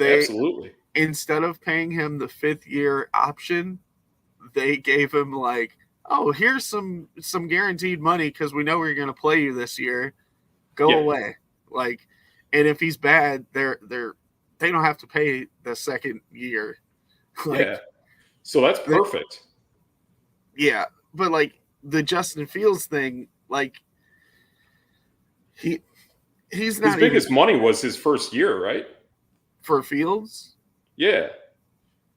absolutely. Instead of paying him the 5th-year option, they gave him like, oh, here's some guaranteed money because we know we're going to play you this year. Go away. Like, and if he's bad, they don't have to pay the second year. Yeah. So that's perfect. Yeah, but like the Justin Fields thing, like he's not. His biggest money was his first year, right? For Fields? Yeah.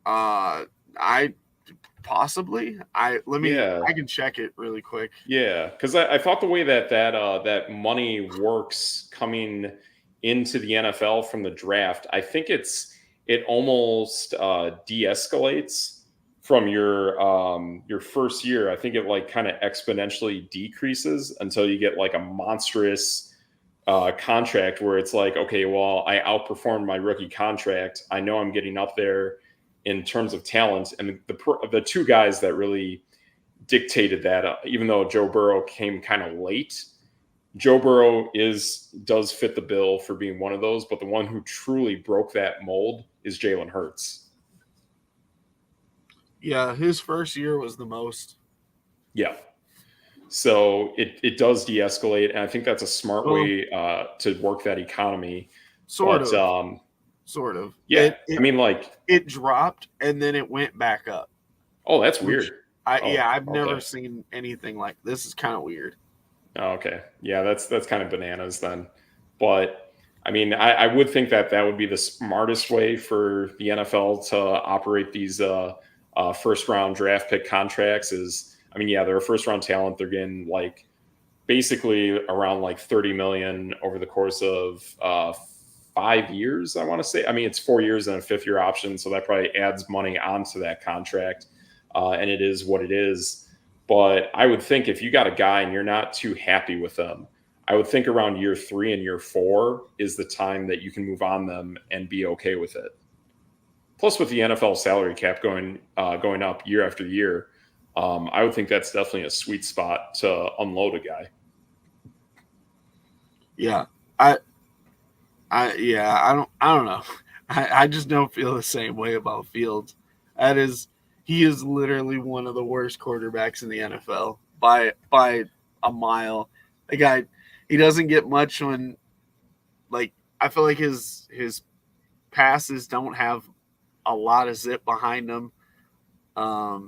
I possibly. I can check it really quick. Yeah, because I thought the way that money works coming into the NFL from the draft, I think it almost de-escalates from your first year. I think it like kind of exponentially decreases until you get like a monstrous contract where it's like, okay, well, I outperformed my rookie contract. I know I'm getting up there in terms of talent. And the two guys that really dictated that, even though Joe Burrow came kind of late, Joe Burrow does fit the bill for being one of those, but the one who truly broke that mold is Jalen Hurts. Yeah, his first year was the most. Yeah. So it does de-escalate, and I think that's a smart way to work that economy. Sort of. Yeah. I mean, like it dropped and then it went back up. Oh, that's weird. I've never seen anything like this. Is kind of weird. Oh, okay. Yeah, that's kind of bananas then. But I mean, I would think that would be the smartest way for the NFL to operate these first round draft pick contracts is, I mean, yeah, they're a first round talent. They're getting like basically around like 30 million over the course of 5 years, I want to say. I mean, it's 4 years and a 5th-year option, so that probably adds money onto that contract. And it is what it is. But I would think if you got a guy and you're not too happy with them, I would think around year 3 and year 4 is the time that you can move on them and be okay with it. Plus, with the NFL salary cap going up year after year, I would think that's definitely a sweet spot to unload a guy. Yeah, I don't know. I just don't feel the same way about Fields. He is literally one of the worst quarterbacks in the NFL by a mile. The guy, he doesn't get much when, like, I feel like his passes don't have a lot of zip behind them. I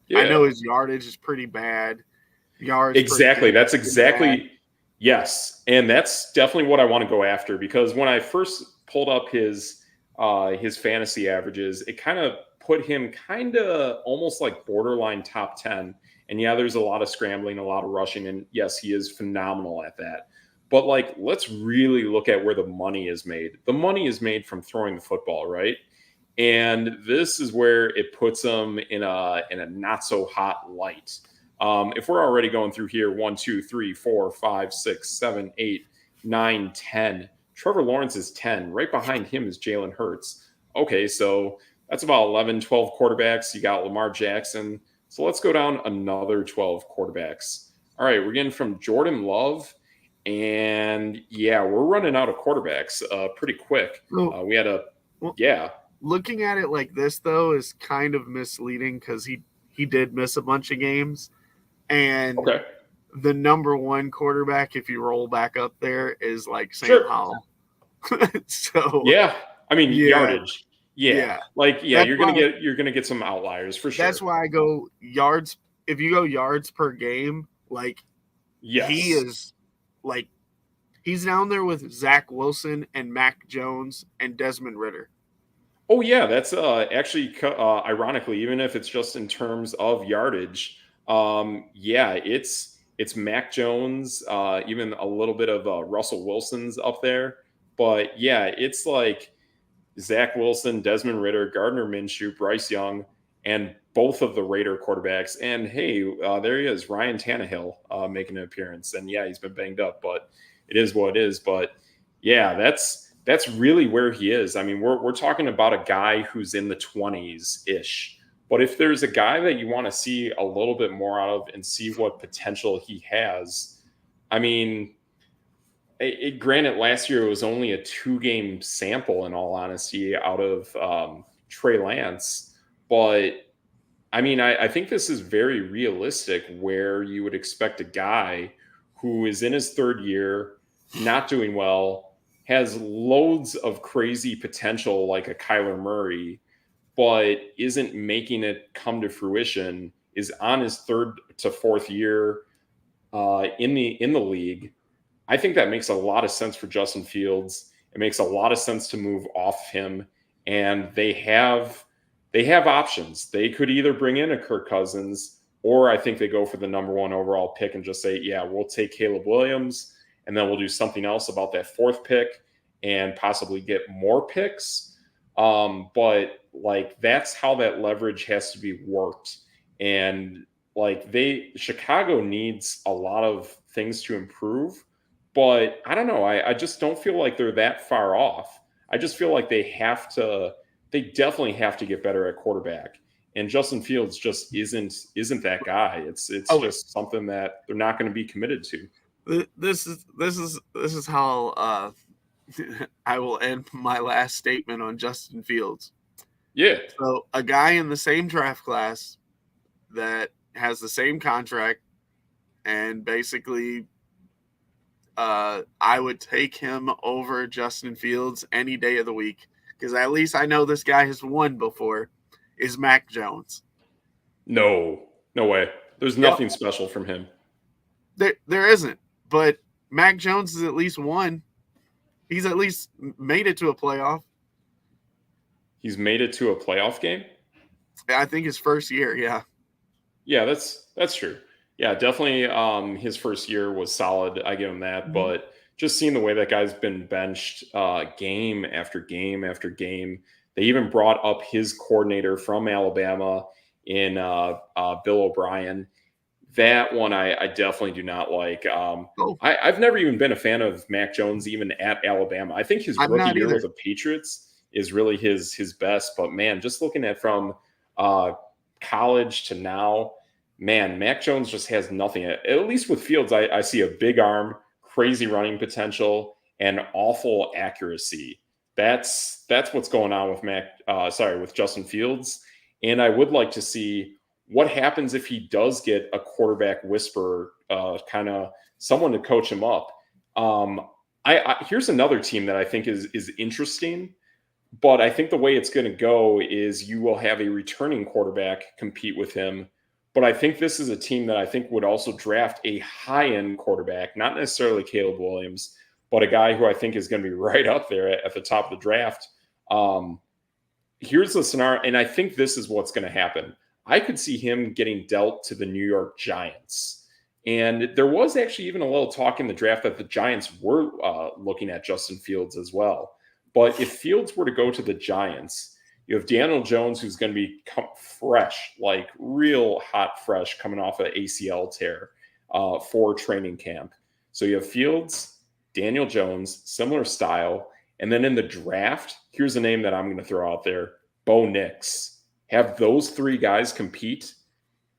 know his yardage is pretty bad. Exactly. That's exactly. Yes. And that's definitely what I want to go after, because when I first pulled up his fantasy averages, it kind of put him kind of almost like borderline top 10. And yeah, there's a lot of scrambling, a lot of rushing. And yes, he is phenomenal at that. But like, let's really look at where the money is made. The money is made from throwing the football, right? And this is where it puts him in a not so hot light. If we're already going through here, 1, 2, 3, 4, 5, 6, 7, 8, 9, 10. Trevor Lawrence is 10. Right behind him is Jalen Hurts. Okay, so that's about 11, 12 quarterbacks. You got Lamar Jackson. So let's go down another 12 quarterbacks. All right, we're getting from Jordan Love. And yeah, we're running out of quarterbacks pretty quick. Looking at it like this, though, is kind of misleading because he did miss a bunch of games. And the number one quarterback, if you roll back up there, is like Sam Howell. So yeah, I mean, Yeah, yardage. Yeah. yeah. Like, yeah, That's you're gonna get some outliers for sure. that's why I go yards. If you go yards per game, like he Yes. is, like he's down there with Zach Wilson and Mac Jones and Desmond Ritter. Oh yeah, that's actually ironically, even if it's just in terms of yardage, yeah, it's Mac Jones, even a little bit of Russell Wilson's up there, but yeah, it's like Zach Wilson, Desmond Ritter, Gardner Minshew, Bryce Young, and both of the Raider quarterbacks. And hey, there he is, Ryan Tannehill, making an appearance. And yeah, he's been banged up, but it is what it is. But yeah, that's really where he is. I mean, we're talking about a guy who's in the 20s ish. But if there's a guy that you want to see a little bit more out of and see what potential he has, I mean, granted, last year it was only a 2-game sample, in all honesty, out of Trey Lance. But I mean, I think this is very realistic where you would expect a guy who is in his 3rd year, not doing well, has loads of crazy potential like a Kyler Murray, but isn't making it come to fruition, is on his 3rd to 4th year in the league. I think that makes a lot of sense for Justin Fields. It makes a lot of sense to move off him, and they have options. They could either bring in a Kirk Cousins, or I think they go for the number 1 overall pick and just say, yeah, we'll take Caleb Williams, and then we'll do something else about that 4th pick and possibly get more picks. But like that's how that leverage has to be worked, and like Chicago needs a lot of things to improve, but I don't know. I just don't feel like they're that far off. I just feel like they definitely have to get better at quarterback. And Justin Fields just isn't that guy. It's Okay, just something that they're not going to be committed to. this is how I will end my last statement on Justin Fields. Yeah. So a guy in the same draft class that has the same contract, and basically I would take him over Justin Fields any day of the week, because at least I know this guy has won before, is Mac Jones. No. No way. There's Yep. nothing special from him. There isn't, but Mac Jones has at least won. He's at least made it to a playoff. He's made it to a playoff game. I think his first year, yeah. Yeah, that's true. Yeah, definitely. His first year was solid. I give him that. Mhm. But just seeing the way that guy's been benched game after game after game. They even brought up his coordinator from Alabama in Bill O'Brien. That one I definitely do not like. Oh, I've never even been a fan of Mac Jones, even at Alabama. I think his I'm rookie not year either. with the Patriots is really his best. But man, just looking at from uh, college to now, man, Mac Jones just has nothing. At least with Fields, I see a big arm, crazy running potential, and awful accuracy. That's what's going on with with Justin Fields. And I would like to see what happens if he does get a quarterback whisperer, kind of someone to coach him up. Here's another team that I think is interesting, but I think the way it's going to go is you will have a returning quarterback compete with him. But I think this is a team that I think would also draft a high-end quarterback, not necessarily Caleb Williams, but a guy who I think is going to be right up there at the top of the draft. Here's the scenario, and I think this is what's going to happen. I could see him getting dealt to the New York Giants. And there was actually even a little talk in the draft that the Giants were looking at Justin Fields as well. But if Fields were to go to the Giants, you have Daniel Jones, who's going to be fresh, like real hot fresh, coming off an ACL tear for training camp. So you have Fields, Daniel Jones, similar style. And then in the draft, here's a name that I'm going to throw out there, Bo Nix. Have those 3 guys compete.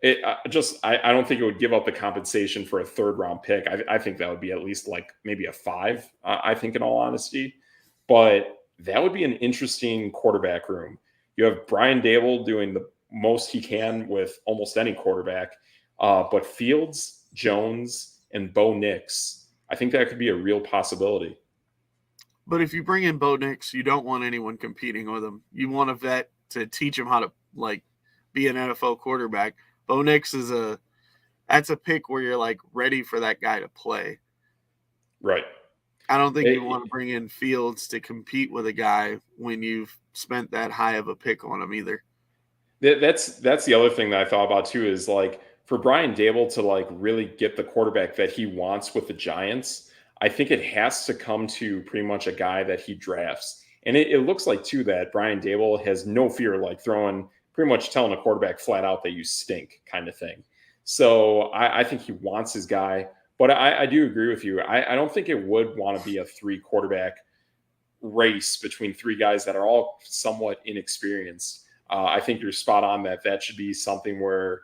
I don't think it would give up the compensation for a 3rd round pick. I think that would be at least like maybe a 5, I think, in all honesty. But that would be an interesting quarterback room. You have Brian Dable doing the most he can with almost any quarterback. But Fields, Jones, and Bo Nix, I think that could be a real possibility. But if you bring in Bo Nix, you don't want anyone competing with him. You want a vet to teach him how to like be an NFL quarterback. Bo Nix is that's a pick where you're like ready for that guy to play. Right. I don't think you want to bring in Fields to compete with a guy when you've spent that high of a pick on him either. That's the other thing that I thought about too, is like for Brian Dable to like really get the quarterback that he wants with the Giants, I think it has to come to pretty much a guy that he drafts. And it looks like too that Brian Dable has no fear like throwing, pretty much telling a quarterback flat out that you stink kind of thing. So I think he wants his guy, but I do agree with you. I don't think it would want to be a 3 quarterback race between 3 guys that are all somewhat inexperienced. I think you're spot on that should be something where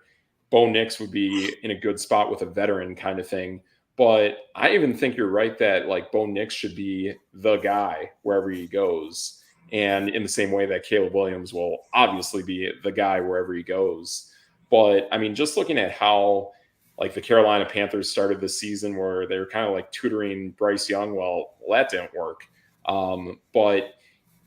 Bo Nix would be in a good spot with a veteran kind of thing. But I even think you're right that like Bo Nix should be the guy wherever he goes. And in the same way that Caleb Williams will obviously be the guy wherever he goes. But I mean, just looking at how like the Carolina Panthers started this season where they were kind of like tutoring Bryce Young, well, that didn't work. But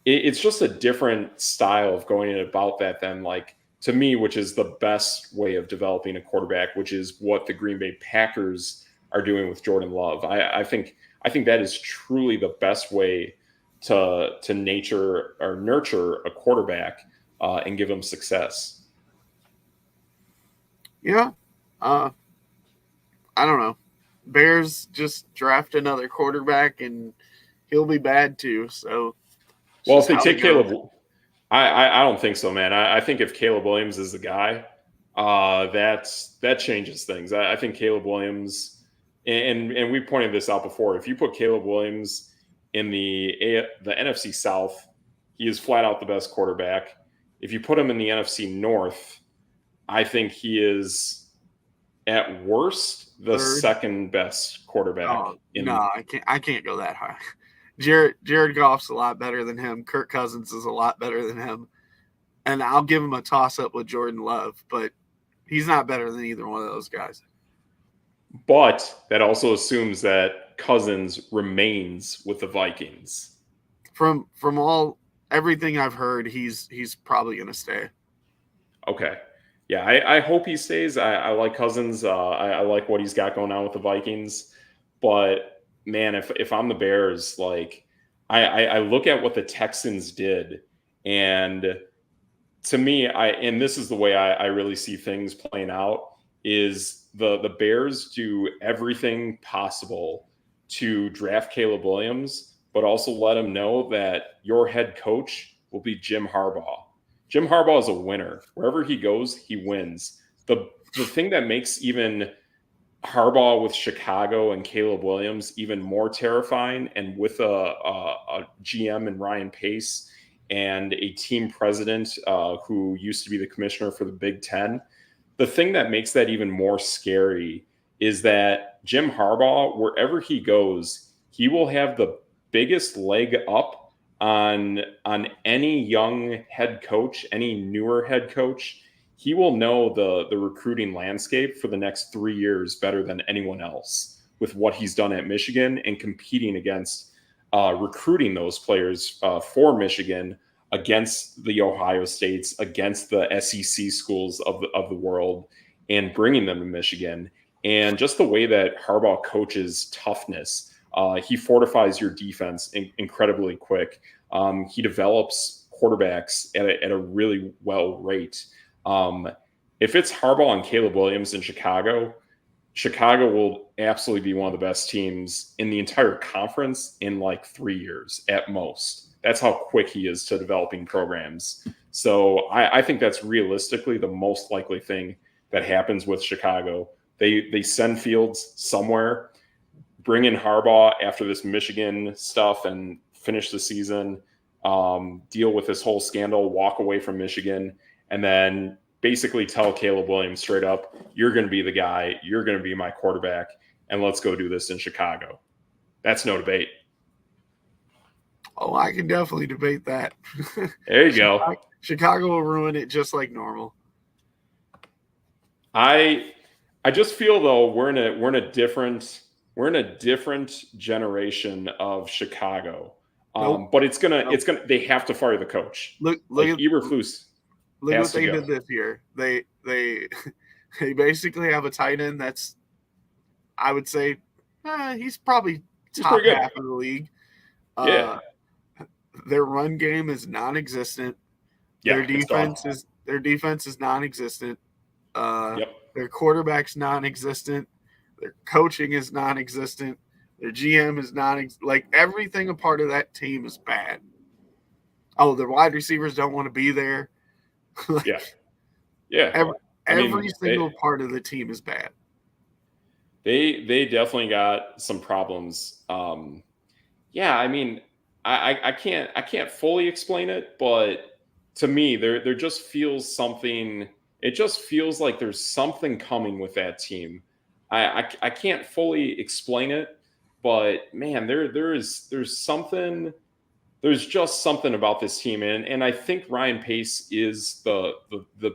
it's just a different style of going about that than like to me, which is the best way of developing a quarterback, which is what the Green Bay Packers are doing with Jordan Love. I think that is truly the best way to nature or nurture a quarterback and give him success. Yeah. I don't know. Bears just draft another quarterback and he'll be bad too. So, well, if they take Caleb, I don't think so, man. I think if Caleb Williams is the guy, that changes things. I think Caleb Williams, and we pointed this out before. If you put Caleb Williams in the NFC South, he is flat out the best quarterback. If you put him in the NFC North, I think he is at worst the second best quarterback. Oh, no, I can't go that high. Jared Goff's a lot better than him. Kirk Cousins is a lot better than him. And I'll give him a toss-up with Jordan Love, but he's not better than either one of those guys. But that also assumes that Cousins remains with the Vikings. From everything I've heard, he's probably going to stay. Okay. Yeah, I hope he stays. I like Cousins. I like what he's got going on with the Vikings. But man, if I'm the Bears, like I look at what the Texans did, and to me, and this is the way I really see things playing out, is the Bears do everything possible to draft Caleb Williams, but also let him know that your head coach will be Jim Harbaugh. Jim Harbaugh is a winner. Wherever he goes, he wins. The thing that makes even Harbaugh with Chicago and Caleb Williams even more terrifying, and with a GM and Ryan Pace and a team president who used to be the commissioner for the Big Ten, the thing that makes that even more scary is that Jim Harbaugh, wherever he goes, he will have the biggest leg up on any young head coach, any newer head coach. He will know the recruiting landscape for the next 3 years better than anyone else with what he's done at Michigan and competing against recruiting those players for Michigan against the Ohio States, against the SEC schools of the world, and bringing them to Michigan. And just the way that Harbaugh coaches toughness, he fortifies your defense incredibly quick. He develops quarterbacks at a really well rate. If it's Harbaugh and Caleb Williams in Chicago, Chicago will absolutely be one of the best teams in the entire conference in like 3 years at most. That's how quick he is to developing programs. So I think that's realistically the most likely thing that happens with Chicago. They send Fields somewhere, bring in Harbaugh after this Michigan stuff and finish the season, deal with this whole scandal, walk away from Michigan, and then basically tell Caleb Williams straight up, you're going to be the guy, you're going to be my quarterback, and let's go do this in Chicago. That's no debate. Oh, I can definitely debate that. There you go. Chicago will ruin it just like normal. I just feel though we're in a different generation of Chicago. Nope. But they have to fire the coach. Look Like at Eberflus look has what to they go. did this year. They they basically have a tight end that's, I would say, he's probably He's pretty top good. half of the league. Yeah. Their run game is non-existent. Yeah. It's done. Their defense is non-existent. Yep. Their quarterback's non-existent. Their coaching is non-existent. Their GM is like everything a part of that team is bad. Oh, their wide receivers don't want to be there. Like, Yeah. Yeah. every single part of the team is bad. They definitely got some problems. Yeah, I mean, I can't fully explain it, but to me, there just feels something. It just feels like there's something coming with that team. I can't fully explain it, but man, there's something. There's just something about this team, and I think Ryan Pace is the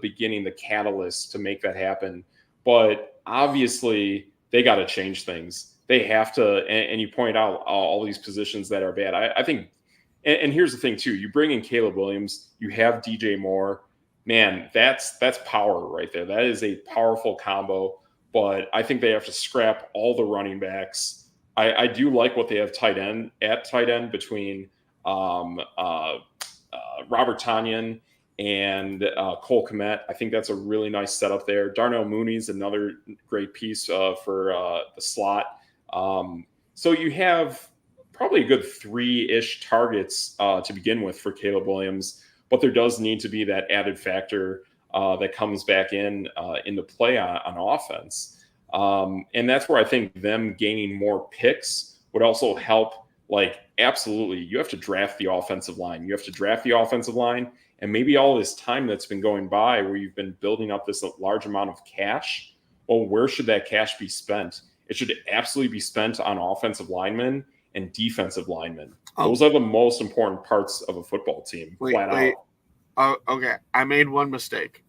beginning, the catalyst to make that happen. But obviously, they got to change things. They have to, and you point out all these positions that are bad. I think, and here's the thing too: you bring in Caleb Williams, you have DJ Moore. Man, that's power right there. That is a powerful combo. But I think they have to scrap all the running backs. I do like what they have tight end between Robert Tanyan and Cole Kmet. I think that's a really nice setup there. Darnell Mooney's another great piece for the slot. So you have probably a good 3-ish targets to begin with for Caleb Williams, but there does need to be that added factor that comes back in the play on offense. And that's where I think them gaining more picks would also help. Like, absolutely, you have to draft the offensive line. You have to draft the offensive line. And maybe all this time that's been going by where you've been building up this large amount of cash, well, where should that cash be spent? It should absolutely be spent on offensive linemen and defensive linemen. Those are the most important parts of a football team, flat out. Okay, I made one mistake.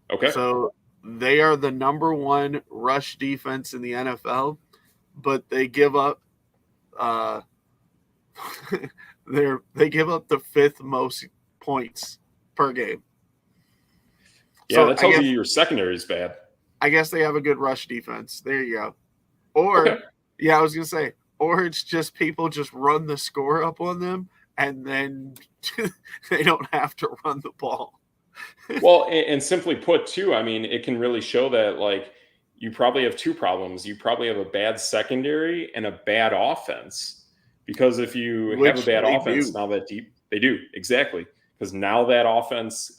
Okay. So they are the number one rush defense in the NFL, but they give up they give up the 5th most points per game. Yeah, so that tells you your secondary is bad. I guess they have a good rush defense. There you go. Or, yeah, I was going to say, or it's just people just run the score up on them, and then they don't have to run the ball. Well, and simply put, too, I mean, it can really show that, like, you probably have 2 problems. You probably have a bad secondary and a bad offense. Because if you have a bad offense, now that they do, exactly. Because now that offense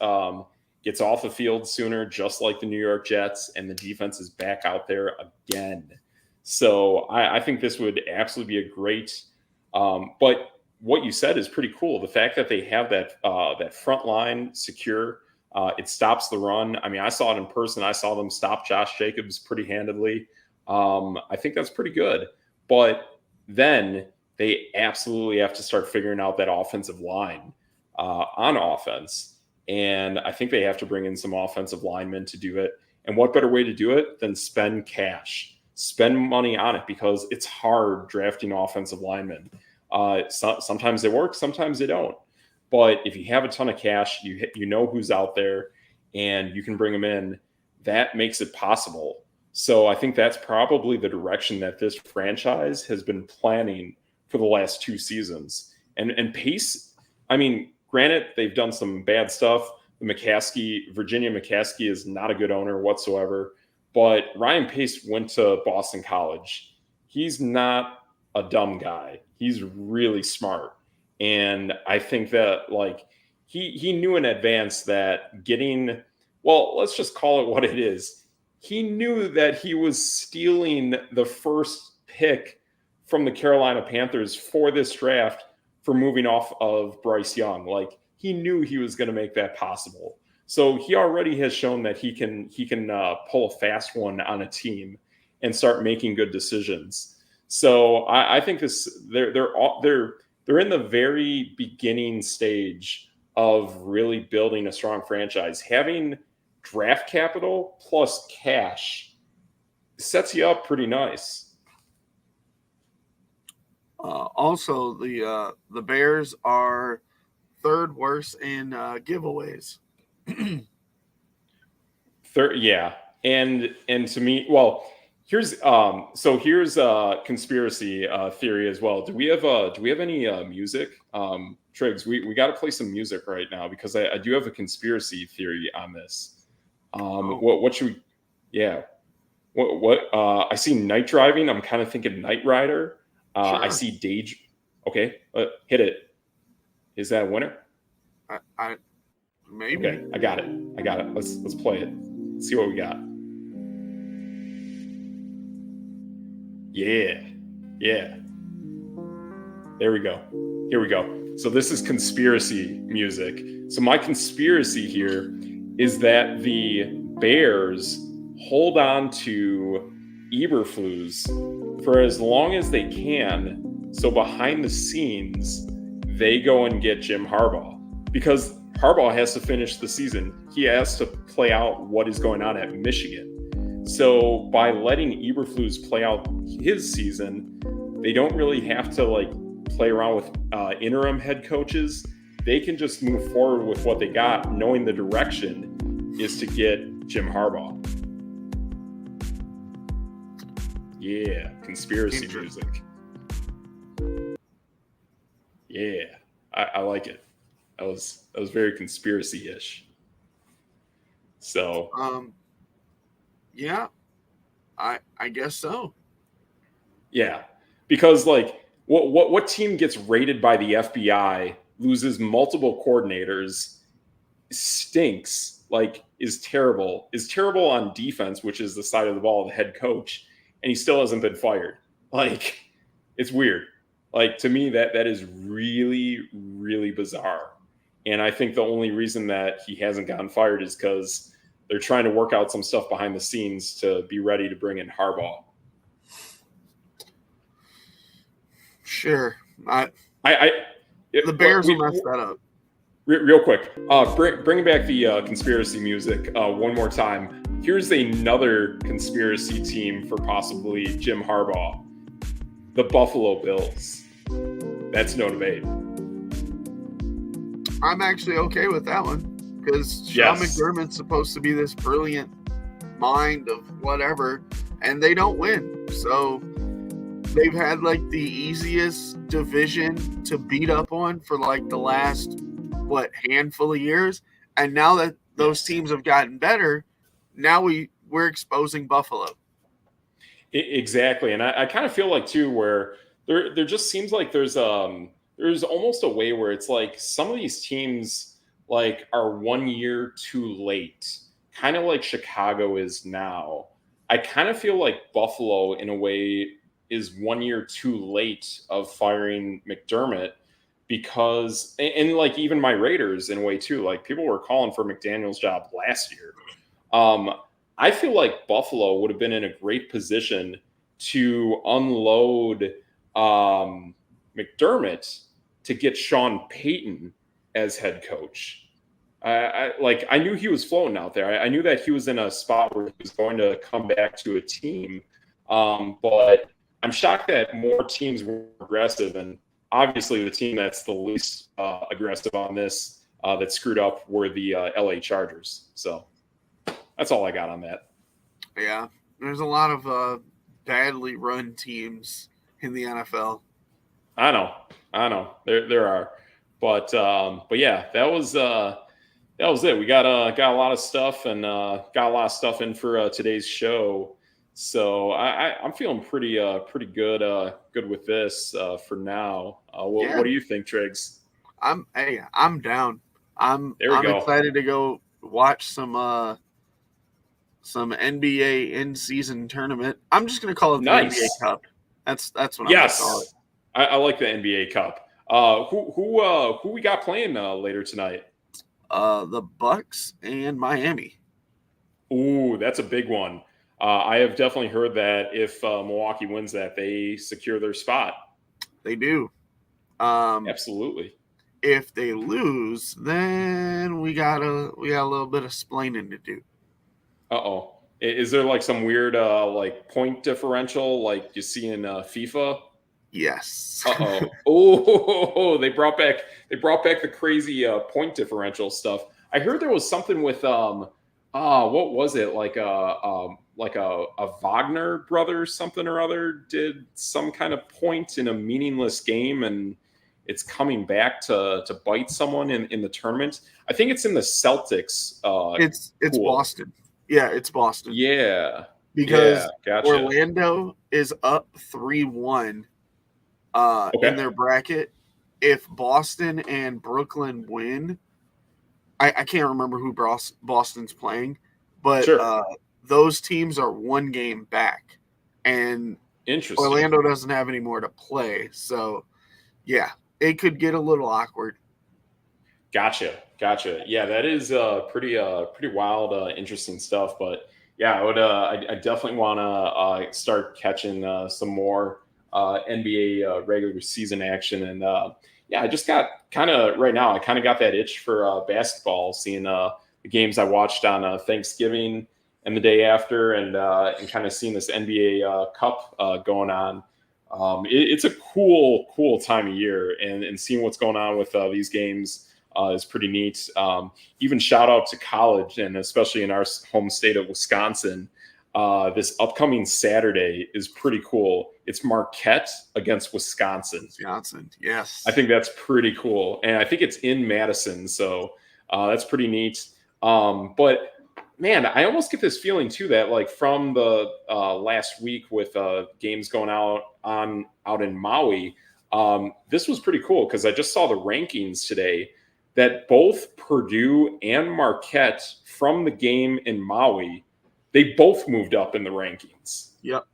gets off the field sooner, just like the New York Jets, and the defense is back out there again. So I think this would absolutely be a great but what you said is pretty cool. The fact that they have that front line secure, it stops the run. I mean, I saw it in person. I saw them stop Josh Jacobs pretty handedly. I think that's pretty good. But then they absolutely have to start figuring out that offensive line on offense. And I think they have to bring in some offensive linemen to do it. And what better way to do it than spend cash? Spend money on it, because it's hard drafting offensive linemen. Sometimes they work, sometimes they don't. But if you have a ton of cash, you know who's out there, and you can bring them in, that makes it possible. So I think that's probably the direction that this franchise has been planning for the last 2 seasons. And Pace, I mean, granted, they've done some bad stuff. Virginia McCaskey is not a good owner whatsoever. But Ryan Pace went to Boston College. He's not a dumb guy. He's really smart. And I think that, like, he knew in advance that let's just call it what it is. He knew that he was stealing the first pick from the Carolina Panthers for this draft for moving off of Bryce Young. Like, he knew he was going to make that possible. So he already has shown that he can pull a fast one on a team and start making good decisions. So I think they're in the very beginning stage of really building a strong franchise. Having draft capital plus cash sets you up pretty nice. Also, the Bears are third worst in giveaways. Third, yeah, and to me, well, here's a conspiracy theory as well. Do we have any music? Triggs, we got to play some music right now because I do have a conspiracy theory on this. Oh, What should we? Yeah, I see night driving. I'm kind of thinking Night Rider. I sure. see Okay, hit it. Is that a winner? I maybe. Okay, I got it. Let's play it. See what we got. Yeah. Yeah. There we go. Here we go. So this is conspiracy music. So my conspiracy here is that the Bears hold on to Eberflus for as long as they can. So behind the scenes, they go and get Jim Harbaugh because Harbaugh has to finish the season. He has to play out what is going on at Michigan. So by letting Eberflus play out his season, they don't really have to play around with interim head coaches. They can just move forward with what they got, knowing the direction is to get Jim Harbaugh. Yeah, conspiracy music. Yeah, I like it. That was very conspiracy-ish. So, yeah, I guess so. yeah, because what team gets raided by the FBI, loses multiple coordinators, stinks, is terrible on defense, which is the side of the ball of the head coach, and he still hasn't been fired. It's weird. To me, that is really, really bizarre. And I think the only reason that he hasn't gotten fired is because they're trying to work out some stuff behind the scenes to be ready to bring in Harbaugh. Sure. The Bears will mess that up. Real quick, bringing back the conspiracy music one more time. Here's another conspiracy team for possibly Jim Harbaugh. The Buffalo Bills. That's no debate. I'm actually okay with that one because Sean McDermott's supposed to be this brilliant mind of whatever, and they don't win. So they've had the easiest division to beat up on for the last handful of years, and now that those teams have gotten better, now we're exposing Buffalo. Exactly, and I kind of feel too where there just seems like there's almost a way where it's some of these teams are 1 year too late, kind of like Chicago is now. I kind of feel like Buffalo in a way is 1 year too late of firing McDermott because and even my Raiders in a way too, people were calling for McDaniel's job last year. I feel like Buffalo would have been in a great position to unload McDermott to get Sean Payton as head coach. I knew he was floating out there. I knew that he was in a spot where he was going to come back to a team. But I'm shocked that more teams were aggressive. And obviously the team that's the least aggressive on this that screwed up were the LA Chargers. So that's all I got on that. Yeah, there's a lot of badly run teams in the NFL. I know. There are, but yeah, that was it. We got a lot of stuff and got a lot of stuff in for today's show. So I'm feeling pretty good with this for now. What do you think, Triggs? I'm down. I'm excited to go watch some NBA in-season tournament. I'm just going to call it the NBA Cup. That's what I'm going to call it. I like the NBA Cup. Who we got playing later tonight? The Bucks and Miami. Ooh, that's a big one. I have definitely heard that if Milwaukee wins that, they secure their spot. They do. Absolutely. If they lose, then we got a little bit of splaining to do. Uh-oh. Is there some weird point differential like you see in FIFA? Yes. Uh-oh. Oh, they brought back the crazy point differential stuff. I heard there was something with what was it? Like a Wagner brothers something or other did some kind of point in a meaningless game, and it's coming back to bite someone in the tournament. I think it's in the Celtics It's pool. Boston. Yeah, it's Boston. Yeah. Yeah, Because gotcha. Orlando is up 3-1 in Okay. their bracket. If Boston and Brooklyn win, I can't remember who Boston's playing, but Sure. those teams are one game back, and Interesting. Orlando doesn't have any more to play. So, yeah, it could get a little awkward. Gotcha. Yeah, that is pretty wild, interesting stuff. But yeah, I definitely want to start catching some more NBA regular season action. And yeah, I just got kind of right now. I kind of got that itch for basketball, seeing the games I watched on Thanksgiving and the day after, and kind of seeing this NBA Cup going on. It's a cool time of year, and seeing what's going on with these games is pretty neat. Even shout out to college, and especially in our home state of Wisconsin. This upcoming Saturday is pretty cool. It's Marquette against Wisconsin. Wisconsin, yes. I think that's pretty cool. And I think it's in Madison. So that's pretty neat. But man, I almost get this feeling too that like from the last week with games going out in Maui, this was pretty cool because I just saw the rankings today that both Purdue and Marquette from the game in Maui, they both moved up in the rankings. Yep.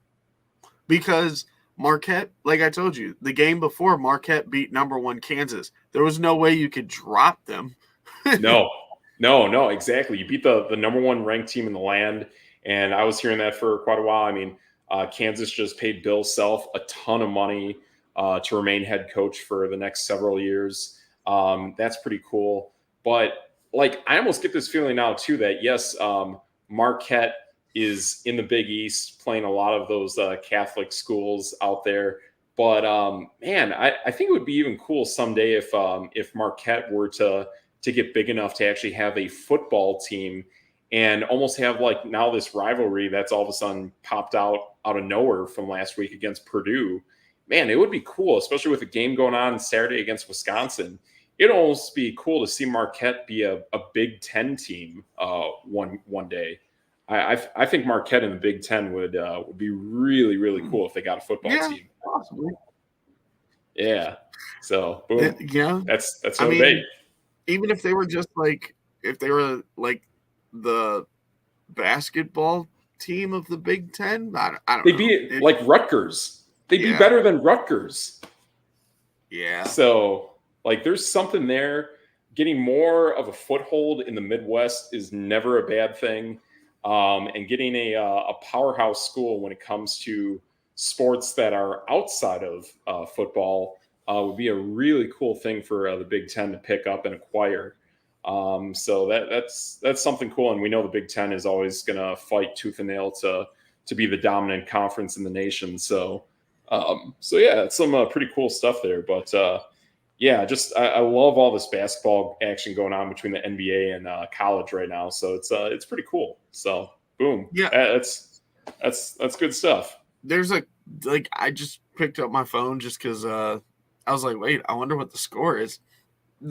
Because Marquette, like I told you, the game before Marquette beat number 1 Kansas. There was no way you could drop them. No, exactly. You beat the number 1 ranked team in the land, and I was hearing that for quite a while. I mean, Kansas just paid Bill Self a ton of money to remain head coach for the next several years. That's pretty cool. But like, I almost get this feeling now too that yes, Marquette is in the Big East playing a lot of those Catholic schools out there. But man, I think it would be even cool someday if Marquette were to get big enough to actually have a football team and almost have like now this rivalry that's all of a sudden popped out of nowhere from last week against Purdue. Man, it would be cool, especially with a game going on Saturday against Wisconsin. It'd almost be cool to see Marquette be a Big Ten team one day. I think Marquette in the Big Ten would be really cool if they got a football team. Possibly. Yeah. So boom. Yeah. That's I no mean, debate. even if they were just like the basketball team of the Big Ten, I don't They'd know. be like Rutgers. They'd be better than Rutgers. Yeah. So like there's something there. Getting more of a foothold in the Midwest is never a bad thing. And getting a powerhouse school when it comes to sports that are outside of football would be a really cool thing for the Big Ten to pick up and acquire. So that's something cool, and we know the Big Ten is always going to fight tooth and nail to be the dominant conference in the nation. So yeah, it's some pretty cool stuff there. But yeah, just I love all this basketball action going on between the NBA and college right now. So it's pretty cool. So boom, Yeah, that's good stuff. there's I just picked up my phone just because I was like, wait, I wonder what the score is.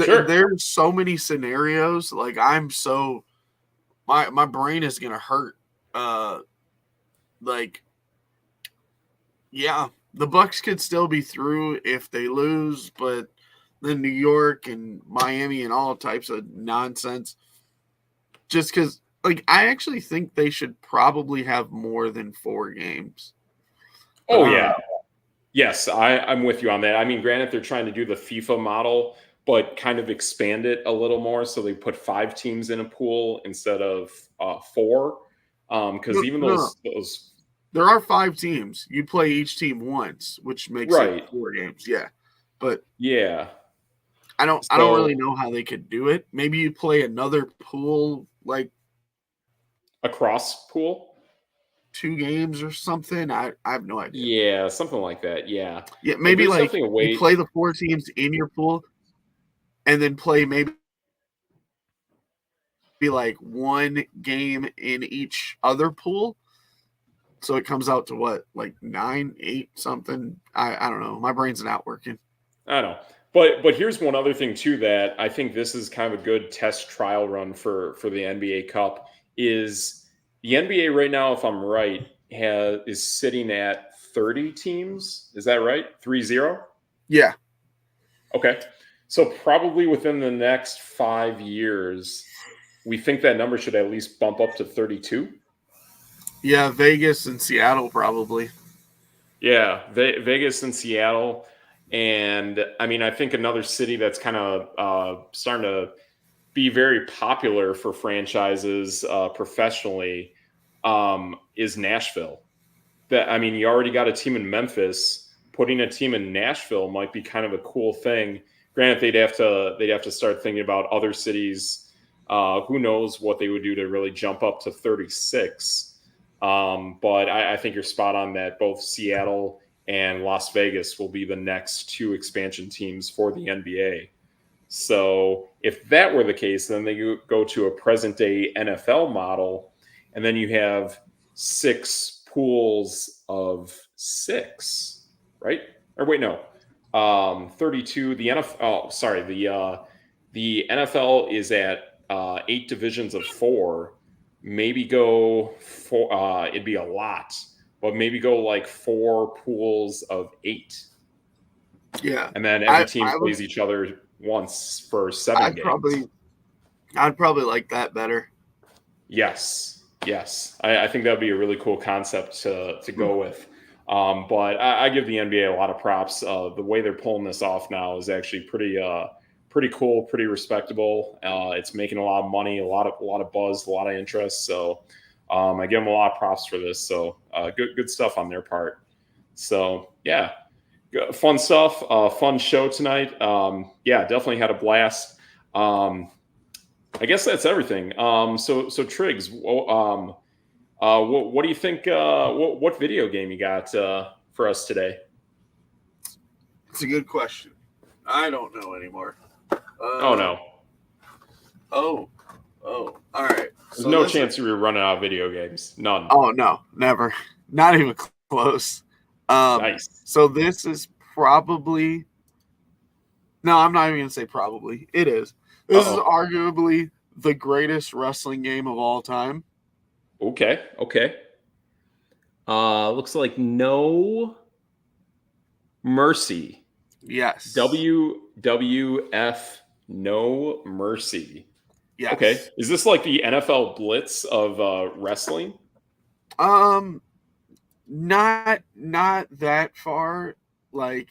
Sure. There's so many scenarios. Like my brain is gonna hurt. Like, yeah, the Bucks could still be through if they lose, but then New York and Miami and all types of nonsense. Just because, like, I actually think they should probably have more than 4 games. Oh yeah. Yes, I'm with you on that. I mean, granted, they're trying to do the FIFA model, but kind of expand it a little more. So they put 5 teams in a pool instead of 4. Because even those there are 5 teams. You play each team once, which makes it 4 games. Yeah, but yeah, I don't really know how they could do it. Maybe you play another pool like a cross pool. 2 games or something. I have no idea. Yeah, something like that. Yeah. Yeah, maybe There's like definitely a you way. play the 4 teams in your pool and then play maybe like 1 game in each other pool. So it comes out to what, like 9, 8 something. I don't know. My brain's not working. I don't know. But here's one other thing too that I think this is kind of a good test trial run for the NBA Cup is the NBA right now, if I'm right, is sitting at 30 teams. Is that right? 30? Yeah. Okay. So probably within the next 5 years, we think that number should at least bump up to 32. Yeah, Vegas and Seattle probably. Yeah, Vegas and Seattle. And I mean, I think another city that's kind of starting to be very popular for franchises professionally is Nashville. That I mean, you already got a team in Memphis. Putting a team in Nashville might be kind of a cool thing. Granted, they'd have to start thinking about other cities. Who knows what they would do to really jump up to 36? But I think you're spot on that both Seattle and Las Vegas will be the next 2 expansion teams for the NBA. So if that were the case, then they go to a present day NFL model, and then you have 6 pools of 6, right? Or wait, no, 32. The NFL. Oh, sorry. The NFL is at 8 divisions of 4. Maybe go for it'd be a lot, but maybe go like 4 pools of 8. Yeah. And then every team plays each other once for 7 games. I'd probably like that better. Yes. I think that would be a really cool concept to go with. But I give the NBA a lot of props. The way they're pulling this off now is actually pretty cool, pretty respectable. It's making a lot of money, a lot of buzz, a lot of interest. So I give them a lot of props for this. So good stuff on their part. So yeah. Fun stuff. Fun show tonight. Yeah, definitely had a blast. I guess that's everything. So Triggs, what do you think? What video game you got for us today? It's a good question. I don't know anymore. Oh no. Oh. All right. There's no chance you were running out of video games. None. Oh no, never. Not even close. Nice. So this is probably. No, I'm not even gonna say probably. It is. This is arguably the greatest wrestling game of all time. Okay. Looks like No Mercy. Yes. WWF No Mercy. Yes. Okay. Is this like the NFL Blitz of wrestling? Not that far. Like,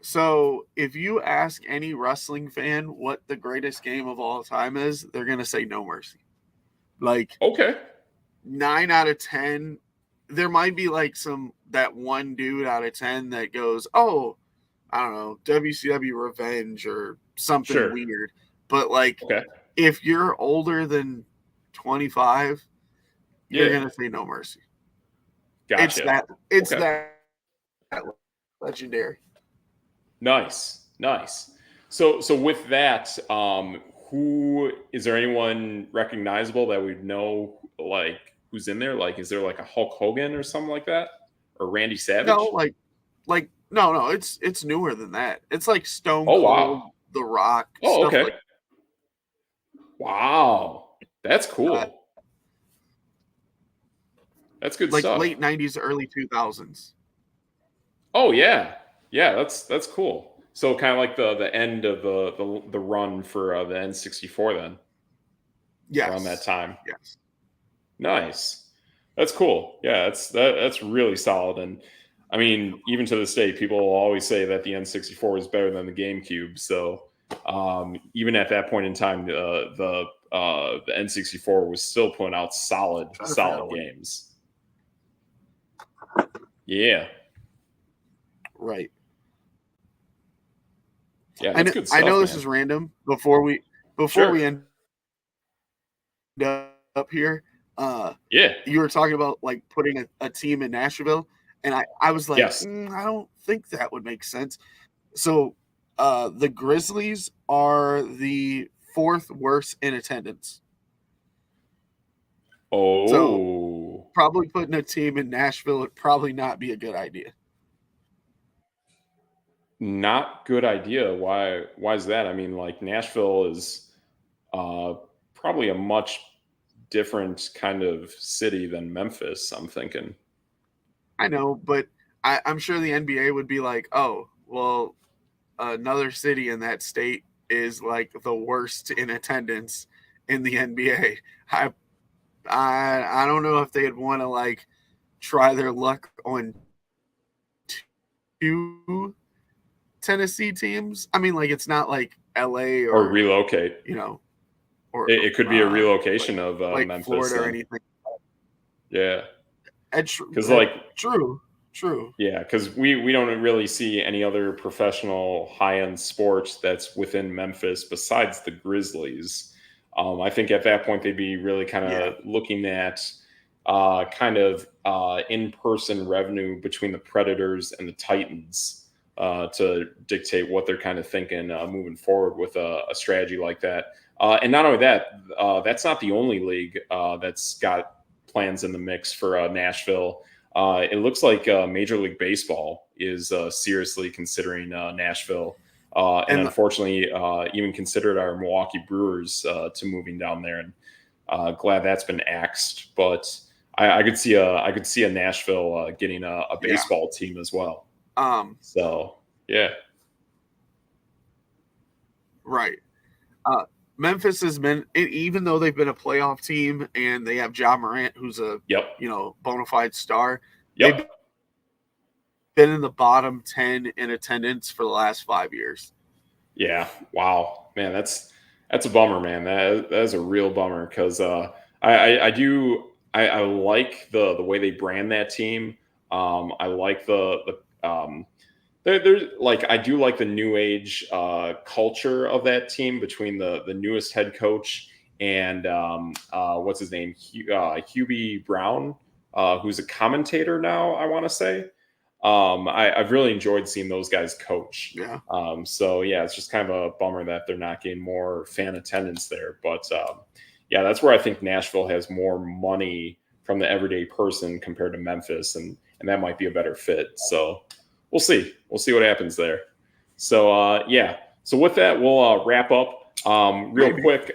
so if you ask any wrestling fan what the greatest game of all time is, they're gonna say No Mercy. Like, okay, 9 out of 10. There might be like that one dude out of 10 that goes, oh, I don't know, WCW Revenge or something weird. But like, if you're older than 25, you're gonna say No Mercy. Gotcha. It's that legendary. Nice. So with that, who is there anyone recognizable that we know, like who's in there? Like, is there like a Hulk Hogan or something like that, or Randy Savage? No, no, it's newer than that. It's like Stone Cold, wow. The Rock. Oh, okay. Wow, that's cool. That's good stuff. Like late 90s, early 2000s. Oh yeah, that's cool. So kind of like the end of the run for the N64 then. Yes. Around that time. Yes. Nice. That's cool. Yeah, that's really solid. And I mean, even to this day, people will always say that the N64 is better than the GameCube. So even at that point in time, the N64 was still putting out solid games. Yeah. Right. Yeah, that's good stuff. I know this is random. Before we end up here, Yeah. You were talking about like putting a team in Nashville, and I was like, Yes. I don't think that would make sense. So the Grizzlies are the 4th worst in attendance. So Oh, probably putting a team in Nashville would probably not be a good idea. not good idea. Why is that? I mean, like Nashville is uh, probably a much different kind of city than Memphis, I'm thinking. I know, but I'm sure the NBA would be like, oh, well, another city in that state is like the worst in attendance in the NBA. I don't know if they'd want to like try their luck on 2 Tennessee teams. I mean, like it's not like LA Or or relocate. or It could be a relocation of like Memphis Florida or then. anything. Yeah. Because True. yeah, because we don't really see any other professional high-end sports that's within Memphis besides the Grizzlies. I think at that point they'd be really kind of looking at in-person revenue between the Predators and the Titans to dictate what they're kind of thinking moving forward with a strategy like that. And not only that, that's not the only league that's got plans in the mix for Nashville. It looks like Major League Baseball is seriously considering Nashville, and unfortunately, even considered our Milwaukee Brewers to moving down there. And glad that's been axed. But I could see a Nashville getting a baseball team as well. So yeah, right. Memphis has been, even though they've been a playoff team and they have Ja Morant, who's a bona fide star. They've been in the bottom 10 in attendance for the last 5 years. Yeah. Wow, man, that's a bummer, man. That is a real bummer because I like the way they brand that team. I like there's like I do like the new age culture of that team between the newest head coach and what's his name, Hubie Brown, who's a commentator now, I want to say. I've really enjoyed seeing those guys coach. Yeah. So yeah, it's just kind of a bummer that they're not getting more fan attendance there. But yeah, that's where I think Nashville has more money from the everyday person compared to Memphis, and that might be a better fit. So we'll see. We'll see what happens there. So yeah. So with that, we'll wrap up real quick.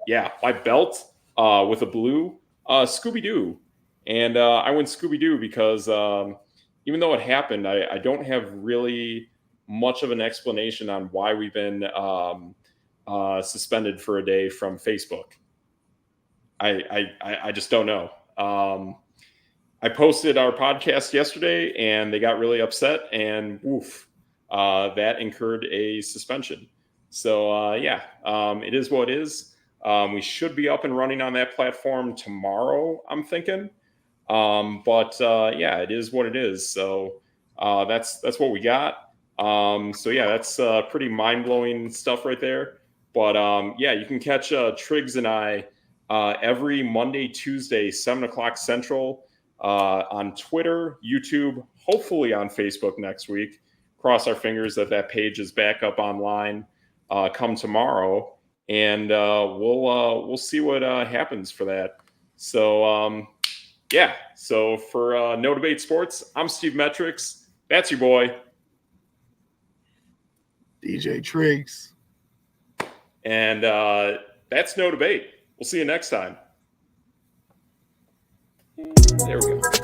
Yeah, my belt with a blue Scooby Doo, and I went Scooby Doo because even though it happened, I don't have really much of an explanation on why we've been suspended for a day from Facebook. I just don't know. I posted our podcast yesterday, and they got really upset, and woof, that incurred a suspension. So yeah, it is what it is. We should be up and running on that platform tomorrow, I'm thinking. But yeah, it is what it is. So that's what we got. So yeah, that's pretty mind blowing stuff right there. But yeah, you can catch TRIGGS and I every Monday, Tuesday, 7:00 Central on Twitter, YouTube, hopefully on Facebook next week. Cross our fingers that page is back up online come tomorrow, and we'll see what happens for that. So yeah, so for No Debate Sports, I'm Steve Metrics. That's your boy, DJ TRIGGS. And that's No Debate. We'll see you next time. There we go.